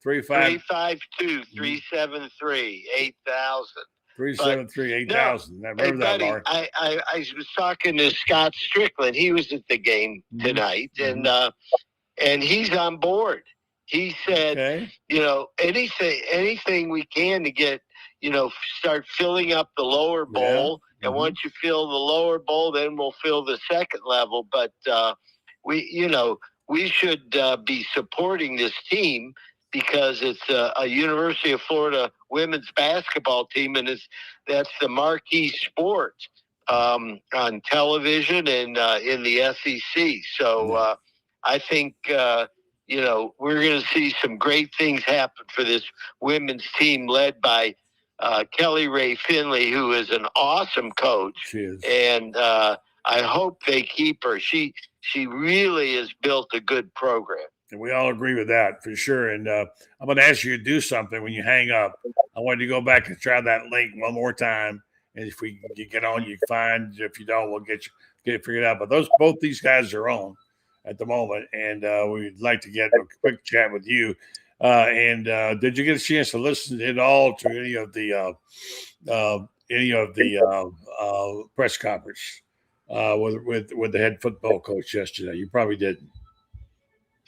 S3: 352-373-8000.
S1: 373-8000. I remember that, Lauren.
S3: I was talking to Scott Strickland. He was at the game tonight, and he's on board. He said, anything we can to get, start filling up the lower bowl. Yeah. And once you fill the lower bowl, then we'll fill the second level. But we we should be supporting this team because it's a University of Florida women's basketball team, and that's the marquee sport on television and in the SEC. So I think we're going to see some great things happen for this women's team led by Kelly Ray Finley, who is an awesome coach.
S1: She is.
S3: And I hope they keep her. She really has built a good program.
S1: And we all agree with that for sure. And I'm going to ask you to do something when you hang up. I want you to go back and try that link one more time. And if we get on, you find. If you don't, we'll get it figured out. But both these guys are on at the moment, and we'd like to get a quick chat with you. And did you get a chance to listen at all to any of the press conference with the head football coach yesterday? You probably didn't.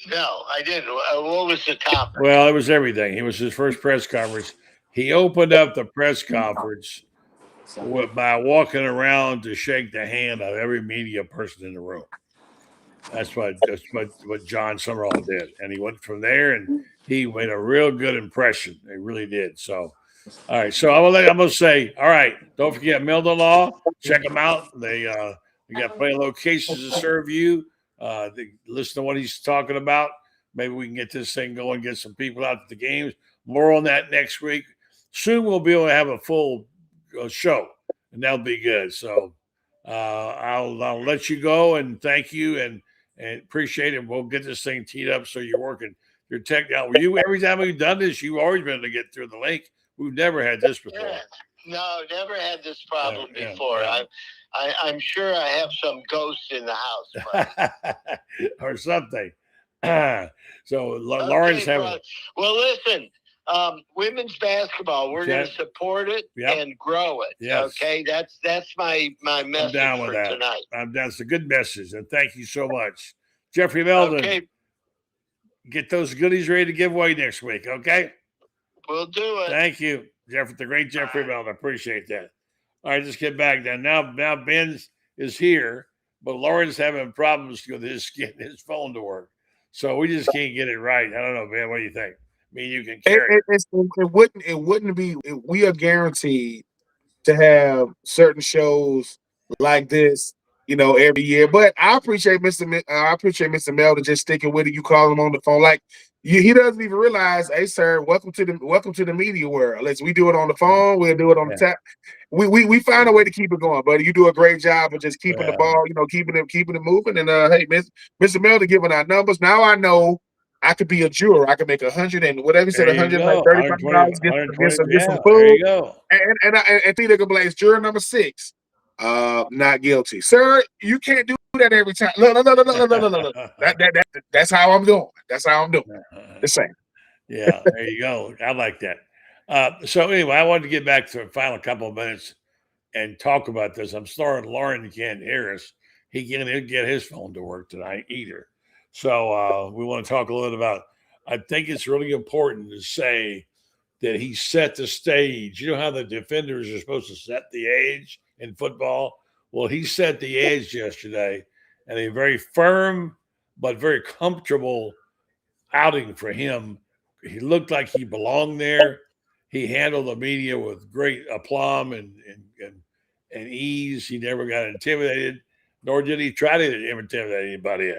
S3: No, I didn't. What was the topic?
S1: Well, it was everything. It was his first press conference. He opened up the press conference by walking around to shake the hand of every media person in the room. That's what John Summerall did. And he went from there, and he made a real good impression. He really did. So, all right. So I'm going to say, all right, don't forget Meldon Law. Check them out. They got plenty of locations to serve you. Listen to what he's talking about. Maybe we can get this thing going, get some people out to the games. More on that next week. Soon we'll be able to have a full show, and that'll be good. So I'll let you go, and thank you, and appreciate it. We'll get this thing teed up so you're working your tech out. Every time we've done this, you've always been able to get through the link. We've never had this before.
S3: Yeah. No, never had this problem before. Yeah. I'm sure I have some ghosts in the house,
S1: or something. So Loren's having.
S3: Well, listen. Women's basketball, we're going to support it and grow it.
S1: Yes.
S3: Okay, that's my message for tonight.
S1: That's a good message, and thank you so much, Jeffrey Meldon.
S3: Okay.
S1: Get those goodies ready to give away next week. Okay,
S3: we'll do it.
S1: Thank you, Jeffrey, the great Jeffrey Meldon. Appreciate that. All right, just get back then. Now Ben is here, but Loren's having problems with getting his phone to work, so we just can't get it right. I don't know, Ben. What do you think? I mean, you can carry
S2: it wouldn't be. We are guaranteed to have certain shows like this, every year. But I appreciate Mr. Meldon just sticking with it. You call him on the phone, he doesn't even realize. Hey, sir, welcome to the media world. We do it on the phone. We'll do it on the tap. We find a way to keep it going, buddy. You do a great job of just keeping the ball, keeping it moving. And hey, Mr. Meldon giving our numbers. Now I know. I could be a juror. I could make 100 and whatever you said, $135, get some food. And think they're gonna be like, it's juror number 6, not guilty, sir. You can't do that every time. No. That's how I'm doing. That's how I'm doing. The same.
S1: Yeah, there you go. I like that. So anyway, I wanted to get back to the final couple of minutes and talk about this. I'm sorry, Loren can't hear us. He can't get his phone to work tonight either. So we want to talk a little bit about, I think it's really important to say that he set the stage. You know how the defenders are supposed to set the edge in football? Well, he set the edge yesterday, and a very firm but very comfortable outing for him. He looked like he belonged there. He handled the media with great aplomb and ease. He never got intimidated, nor did he try to intimidate anybody.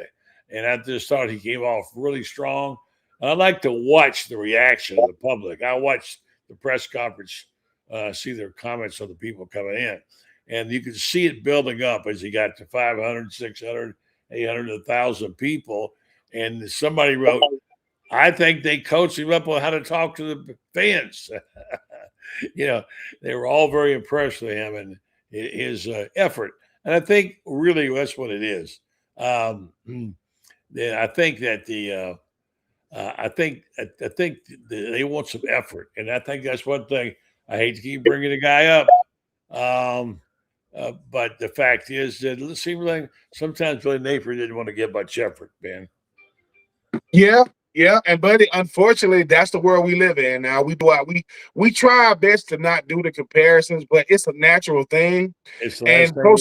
S1: And I just thought he came off really strong. I like to watch the reaction of the public. I watched the press conference, see their comments of the people coming in. And you could see it building up as he got to 500, 600, 800, 1,000 people. And somebody wrote, I think they coached him up on how to talk to the fans. They were all very impressed with him and his effort. And I think really that's what it is. I think that they want some effort, and I think that's one thing. I hate to keep bringing the guy up, but the fact is that it seems like sometimes Billy Napier didn't want to give much effort, Ben.
S2: Yeah, and buddy, unfortunately, that's the world we live in now. We try our best to not do the comparisons, but it's a natural thing.
S1: It's
S2: Coach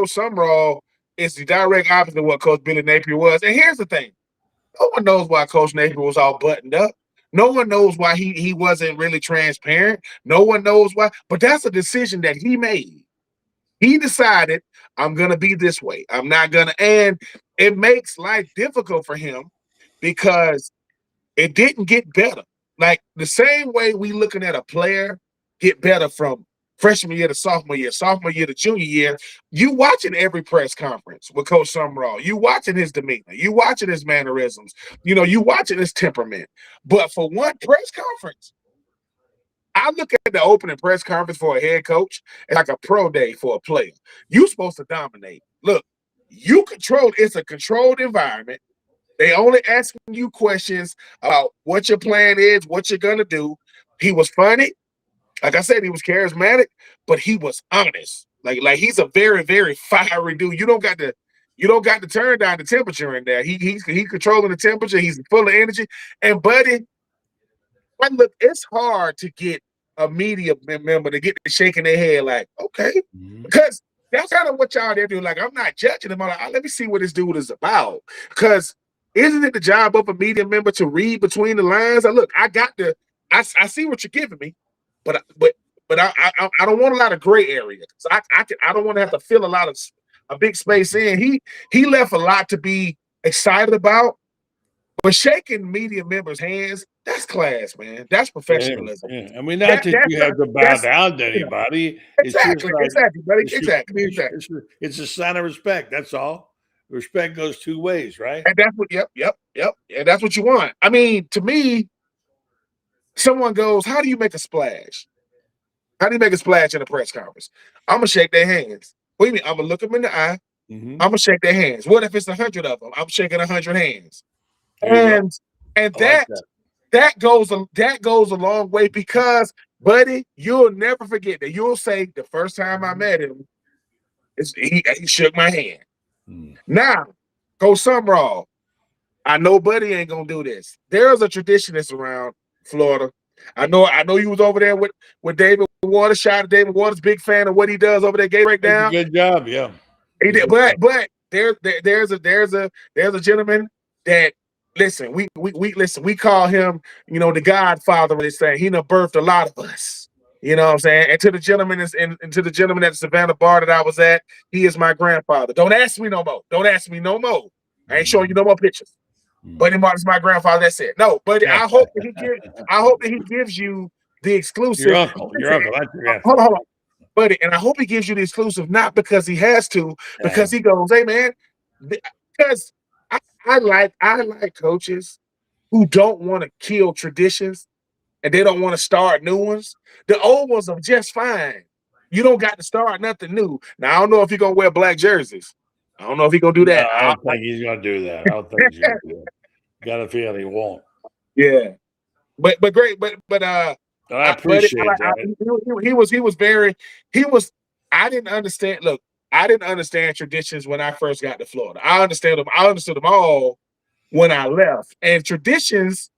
S2: Summerall, is the direct opposite of what Coach Billy Napier was. And here's the thing. No one knows why Coach Napier was all buttoned up. No one knows why he wasn't really transparent. No one knows why. But that's a decision that he made. He decided, I'm going to be this way. I'm not going to. And it makes life difficult for him because it didn't get better. Like the same way we looking at a player get better from freshman year to sophomore year to junior year, you watching every press conference with Coach Summerall. You watching his demeanor. You watching his mannerisms. You watching his temperament. But for one press conference, I look at the opening press conference for a head coach as like a pro day for a player. You're supposed to dominate. Look, it's a controlled environment. They only asking you questions about what your plan is, what you're gonna do. He was funny. Like I said, he was charismatic, but he was honest. Like he's a very, very fiery dude. You don't got to turn down the temperature in there. He's controlling the temperature. He's full of energy. And buddy, look, it's hard to get a media member to get to shaking their head like, okay, because that's kind of what y'all there do. Like, I'm not judging them. I'm like, let me see what this dude is about. Because isn't it the job of a media member to read between the lines? Look, I see what you're giving me, but I don't want a lot of gray area. So I don't want to have to fill a big space in. He left a lot to be excited about. But shaking media members' hands, that's class, man. That's professionalism.
S1: Yeah. I mean, not that you have to bow down to anybody.
S2: Exactly, buddy. Exactly.
S1: It's a sign of respect. That's all. Respect goes two ways, right?
S2: And that's what, yep. And that's what you want. I mean, to me, someone goes, how do you make a splash? How do you make a splash in a press conference? I'm going to shake their hands. What do you mean? I'm going to look them in the eye. I'm going to shake their hands. What if it's 100 of them? I'm shaking 100 hands. And that goes a long way because, buddy, you'll never forget that. You'll say the first time I met him, he shook my hand. Now, Coach Summerall, I know Buddy ain't gonna do this. There's a tradition that's around Florida. I know you was over there with David Waters. Shout out to David Waters, big fan of what he does over there. Gator breakdown.
S1: Good job, yeah.
S2: He did, but there's a gentleman that. Listen, we call him, the Godfather. They say he done birthed a lot of us. You know what I'm saying? And to the gentleman at the Savannah bar that I was at, he is my grandfather. Don't ask me no more. I ain't showing you no more pictures. Buddy Martin's my grandfather. That's it. No, buddy. I hope that he gives you the exclusive.
S1: Your uncle.
S2: Hold on. Buddy, and I hope he gives you the exclusive, not because he has to, because he goes, hey man, because I like coaches who don't want to kill traditions and they don't want to start new ones. The old ones are just fine. You don't got to start nothing new. Now, I don't know if he's going to wear black jerseys. I don't know if he's going to do that.
S1: No, I don't think he's going to do that. I don't think he's going to do that. Got a feeling he won't.
S2: Yeah. But great. But
S1: I appreciate
S2: that. I didn't understand. Look, I didn't understand traditions when I first got to Florida. I understood them all when I left. And traditions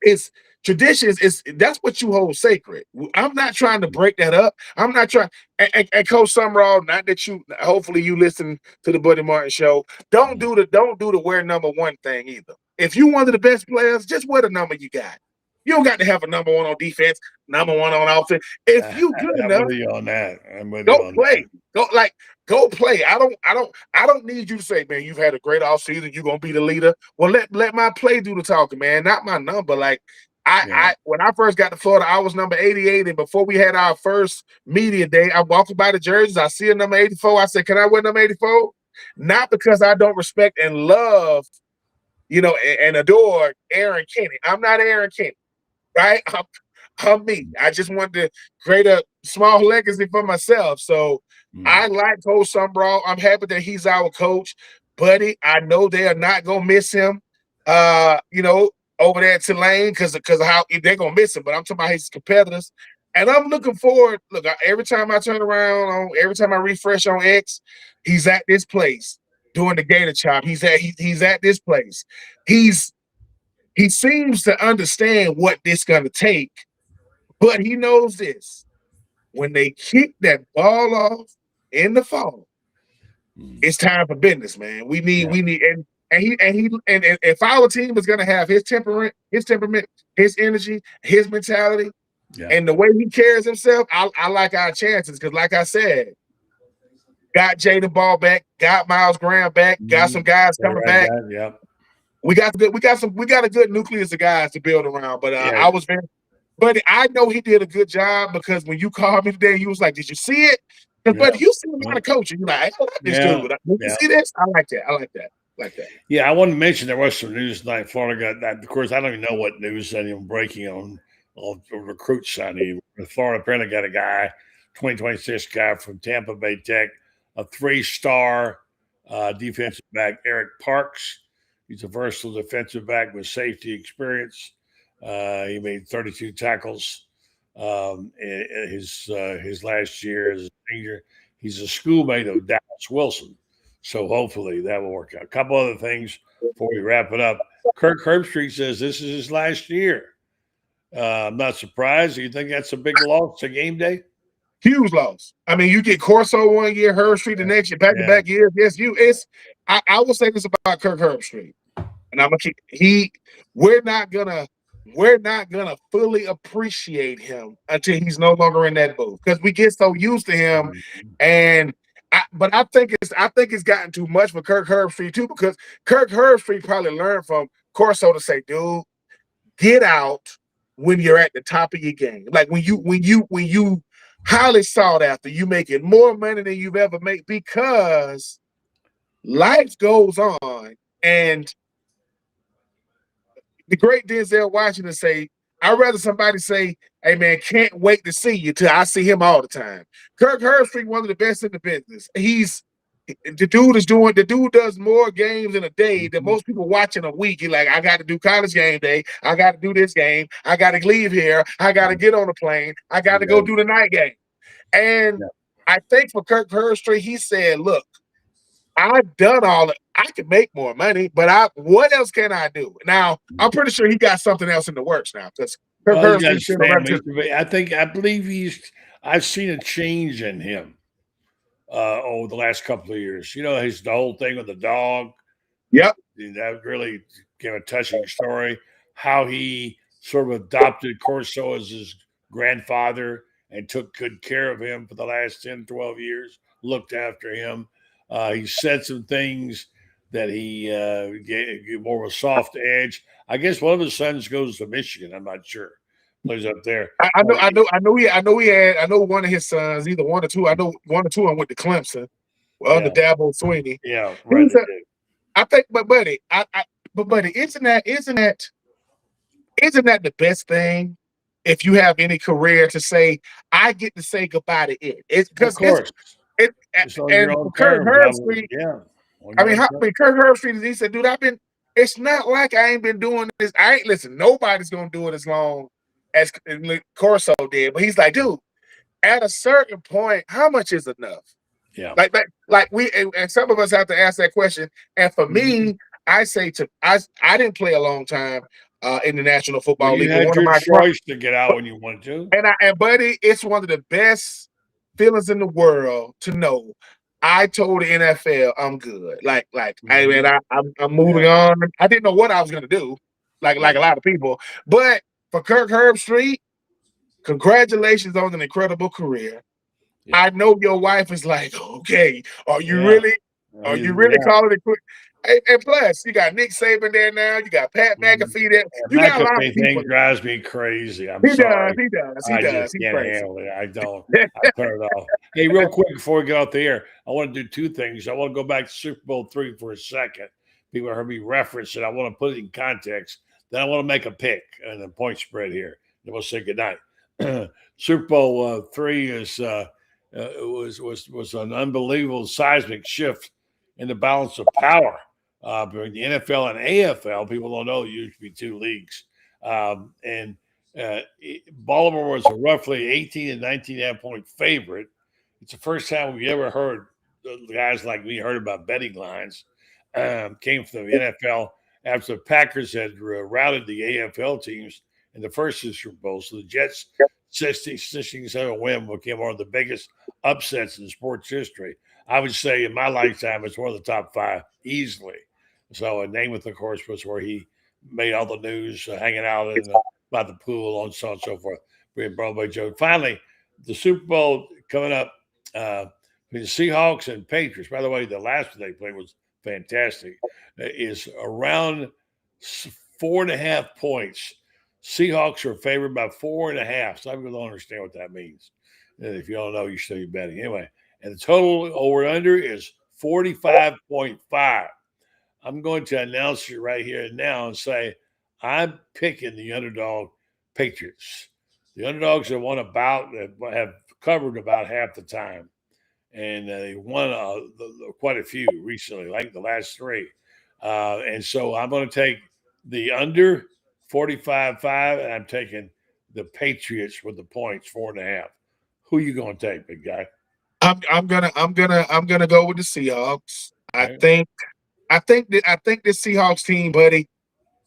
S2: is that's what you hold sacred. I'm not trying to break that up. I'm not trying. And Coach Summerall, not that hopefully you listen to the Buddy Martin show. Don't do the wear number one thing either. If you one of the best players, just wear the number you got. You don't got to have a number one on defense, number one on offense. If you good enough,
S1: I'm with you on that.
S2: Go play. Go play. I don't need you to say, man, you've had a great offseason. You're gonna be the leader. Well, let my play do the talking, man. Not my number. Like when I first got to Florida, I was number 88, and before we had our first media day, I'm walking by the jerseys. I see a number 84. I said, can I wear number 84? Not because I don't respect and love, and adore Aaron Kenny. I'm not Aaron Kenny. Right? I'm me. I just want to create a small legacy for myself. So I like Coach Summerall. I'm happy that he's our coach. Buddy, I know they are not gonna miss him. Over there at Tulane because of how they're gonna miss him. But I'm talking about his competitors. And I'm looking forward. Look, every time I turn around, every time I refresh on X, he's at this place doing the Gator chop. He's at this place. He seems to understand what this gonna take, but he knows this. When they kick that ball off in the fall, It's time for business, man. We need, and if our team is gonna have his temperament, his energy, his mentality, and the way he carries himself, I like our chances because, like I said, got Jaden Ball back, got Miles Graham back, got some guys coming back. We got a good nucleus of guys to build around. But but I know he did a good job because when you called me today, he was like, "Did you see it?" But you see a lot of coaching. You're like, "I like this dude. Did you see this? I like that."
S1: Yeah, I want to mention there was some news tonight. Florida got that. Of course, I don't even know what news is even breaking on recruit signing. Florida apparently got a guy, 2026 guy from Tampa Bay Tech, a 3-star defensive back, Eric Parks. He's a versatile defensive back with safety experience. He made 32 tackles in his last year as a senior. He's a schoolmate of Dallas Wilson. So hopefully that will work out. A couple other things before we wrap it up. Kirk Herbstreit says this is his last year. I'm not surprised. Do you think that's a big loss to game day?
S2: Huge loss. I mean, you get Corso 1 year, Herbstreit the next year, back-to-back years. Yes, I will say this about Kirk Herbstreit, and I'm gonna keep we're not gonna fully appreciate him until he's no longer in that booth because we get so used to him. And but I think it's gotten too much for Kirk Herbstreit too, because Kirk Herbstreit probably learned from Corso to say, dude, get out when you're at the top of your game. Like when you highly sought after, you making more money than you've ever made, because life goes on. And the great Denzel Washington say, I'd rather somebody say, "Hey man, can't wait to see you," till I see him all the time. Kirk Herbstreit, one of the best in the business. The dude does more games in a day than most people watch in a week. He's like, I got to do college game day. I got to do this game. I got to leave here. I got to get on a plane. I got to go do the night game. And I think for Kirk Herbstreit, he said, look, I've done all it. I can make more money, but what else can I do? Now, I'm pretty sure he got something else in the works now, because Kirk Herbstreit,
S1: I believe I've seen a change in him over the last couple of years. You know, the whole thing with the dog.
S2: Yep.
S1: That really gave a touching story. How he sort of adopted Corso as his grandfather and took good care of him for the last 10, 12 years, looked after him. He said some things that he gave more of a soft edge. I guess one of his sons goes to Michigan. I'm not sure. Plays up there.
S2: I know one of his sons, either one or two. I know one or two of them went to Clemson. Under Dabo Swinney.
S1: Yeah, right.
S2: I think, but buddy, isn't that the best thing? If you have any career, to say, I get to say goodbye to it. It's because Kirk Herbstreit. Kirk Herbstreit, he said, dude, it's not like I ain't been doing this. Listen, nobody's gonna do it as long as Corso did. But he's like, dude, at a certain point, how much is enough?
S1: Yeah.
S2: Like we and some of us have to ask that question. And for me, I say I didn't play a long time in the National Football League.
S1: You had your choice to get out when you wanted to.
S2: And buddy, it's one of the best feelings in the world to know I told the NFL I'm good. Hey man, I'm moving on. I didn't know what I was gonna do, like a lot of people. But for Kirk Herbstreit, congratulations on an incredible career. Yeah. I know your wife is like, okay, are you really calling it quick? And plus, you got Nick Saban there now. You got Pat McAfee there. You got a lot of people.
S1: Thing drives me crazy. He
S2: does.
S1: I just can't handle it. I don't. I turn it off. Hey, real quick before we get off the air, I want to do two things. I want to go back to Super Bowl III for a second. People heard me reference it. I want to put it in context. Then I want to make a pick and a point spread here. Then we'll say goodnight. Super Bowl III was an unbelievable seismic shift in the balance of power between the NFL and AFL. People don't know there used to be two leagues. Baltimore was a roughly 18 and 19.5 point favorite. It's the first time we ever heard guys like me heard about betting lines. Came from the NFL after the Packers had routed the AFL teams in the first Super Bowl. So the Jets' 16-7 win became one of the biggest upsets in sports history. I would say in my lifetime, it's one of the top 5 easily. So, Namath, of course, was where he made all the news, hanging out by the pool, and so on and so forth. Being Broadway Joe. Finally, the Super Bowl coming up between the Seahawks and Patriots. By the way, the last one they played was fantastic. Is around 4.5 points. Seahawks are favored by 4.5. Some people don't understand what that means. And if you don't know, you should be betting. Anyway, and the total over under is 45.5. I'm going to announce it right here and now and say I'm picking the underdog Patriots. The underdogs have won have covered about half the time, and they won quite a few recently, like the last 3. And so I'm going to take the under 45.5, and I'm taking the Patriots with the points 4.5. Who you going to take, big guy?
S2: I'm gonna go with the Seahawks.
S1: Okay.
S2: I think this Seahawks team, buddy,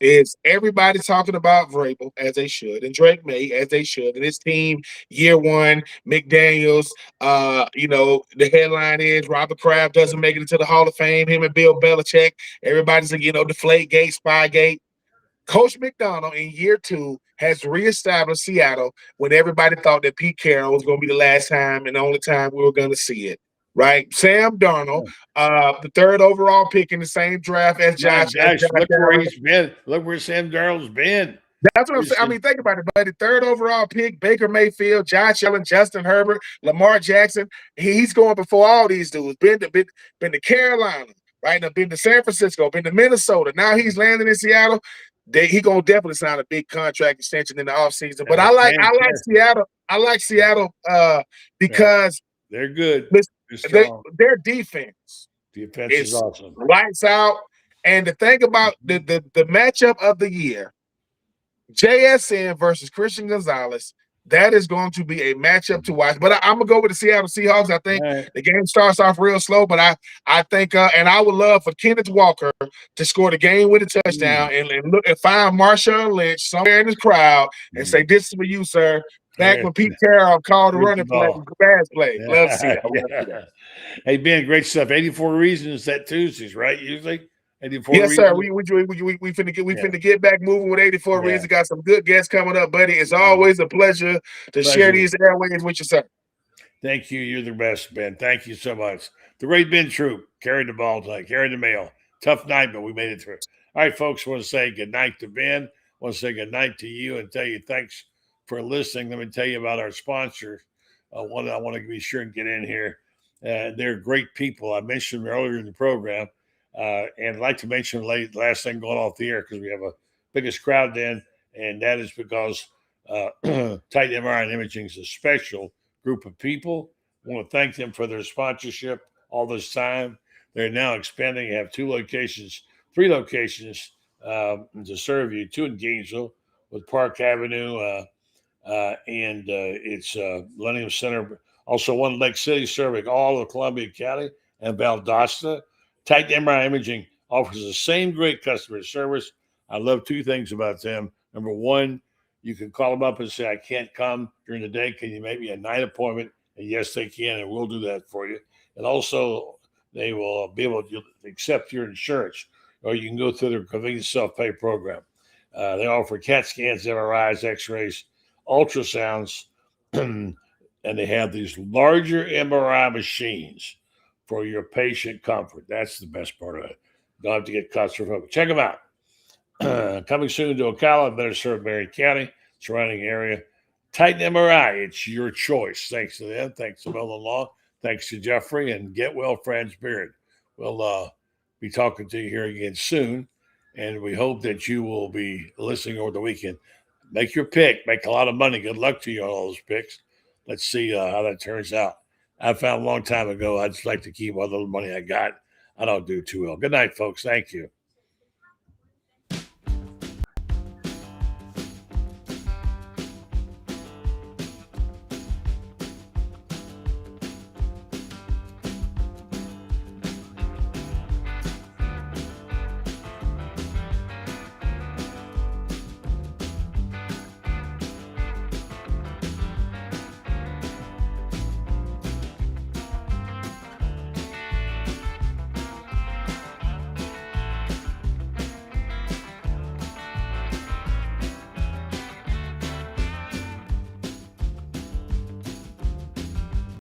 S2: is everybody talking about Vrabel as they should, and Drake May as they should, and his team year 1, McDaniels. The headline is Robert Kraft doesn't make it into the Hall of Fame. Him and Bill Belichick. Everybody's like, Deflate Gate, Spygate. Coach McDonald in year 2 has reestablished Seattle when everybody thought that Pete Carroll was going to be the last time and the only time we were going to see it. Right, Sam Darnold, the 3rd overall pick in the same draft as Josh.
S1: Look where he's been. Look where Sam Darnold's been.
S2: That's what I'm saying. I mean, think about it, buddy. 3rd overall pick, Baker Mayfield, Josh Allen, Justin Herbert, Lamar Jackson. He's going before all these dudes. Been to Carolina, right? Now been to San Francisco, been to Minnesota. Now he's landing in Seattle. He gonna definitely sign a big contract extension in the offseason. But I like Seattle. I like Seattle because
S1: they're good.
S2: Their defense
S1: is awesome.
S2: Lights out. And the thing about the matchup of the year, JSN versus Christian Gonzalez, that is going to be a matchup to watch. But I'm gonna go with the Seattle Seahawks. I think the game starts off real slow, but I think and I would love for Kenneth Walker to score the game with a touchdown and look and find Marshawn Lynch somewhere in the crowd and say, "This is for you, sir." Back when Pete Carroll called the running play, pass play. Love to see that.
S1: Hey, Ben, great stuff. 84 Reasons that Tuesdays, right? Usually. 84
S2: yes, sir.
S1: Reasons.
S2: We finna get back moving with 84 Reasons. Got some good guests coming up, buddy. It's always a pleasure to share these airways with you, sir.
S1: Thank you. You're the best, Ben. Thank you so much. The great Ben Troupe carried the ball tonight, carried the mail. Tough night, but we made it through. All right, folks, I want to say good night to Ben. I want to say good night to you and tell you thanks for listening. Let me tell you about our sponsors. One I want to be sure and get in here. They're great people. I mentioned them earlier in the program. And I'd like to mention last thing going off the air because we have a biggest crowd then, and that is because Titan MRI and Imaging is a special group of people. I want to thank them for their sponsorship all this time. They're now expanding. They have 3 locations to serve you. 2 in Gainesville with Park Avenue and it's Millennium Center. Also 1 in Lake City serving all of Columbia County and Valdosta. Titan MRI Imaging offers the same great customer service. I love 2 things about them. Number 1, you can call them up and say, I can't come during the day. Can you make me a night appointment? And yes, they can, and we'll do that for you. And also, they will be able to accept your insurance, or you can go through their convenient self-pay program. They offer CAT scans, MRIs, X-rays, ultrasounds, and they have these larger MRI machines for your patient comfort. That's the best part of it. Don't have to get claustrophobic. Check them out. Coming soon to Ocala, better serve Marion County, surrounding area. Titan MRI, it's your choice. Thanks to them. Thanks to Meldon Law. Thanks to Jeffrey and Get Well Friends Beard. We'll be talking to you here again soon, and we hope that you will be listening over the weekend. Make your pick. Make a lot of money. Good luck to you on all those picks. Let's see how that turns out. I found a long time ago, I'd just like to keep what little money I got. I don't do too well. Good night, folks. Thank you.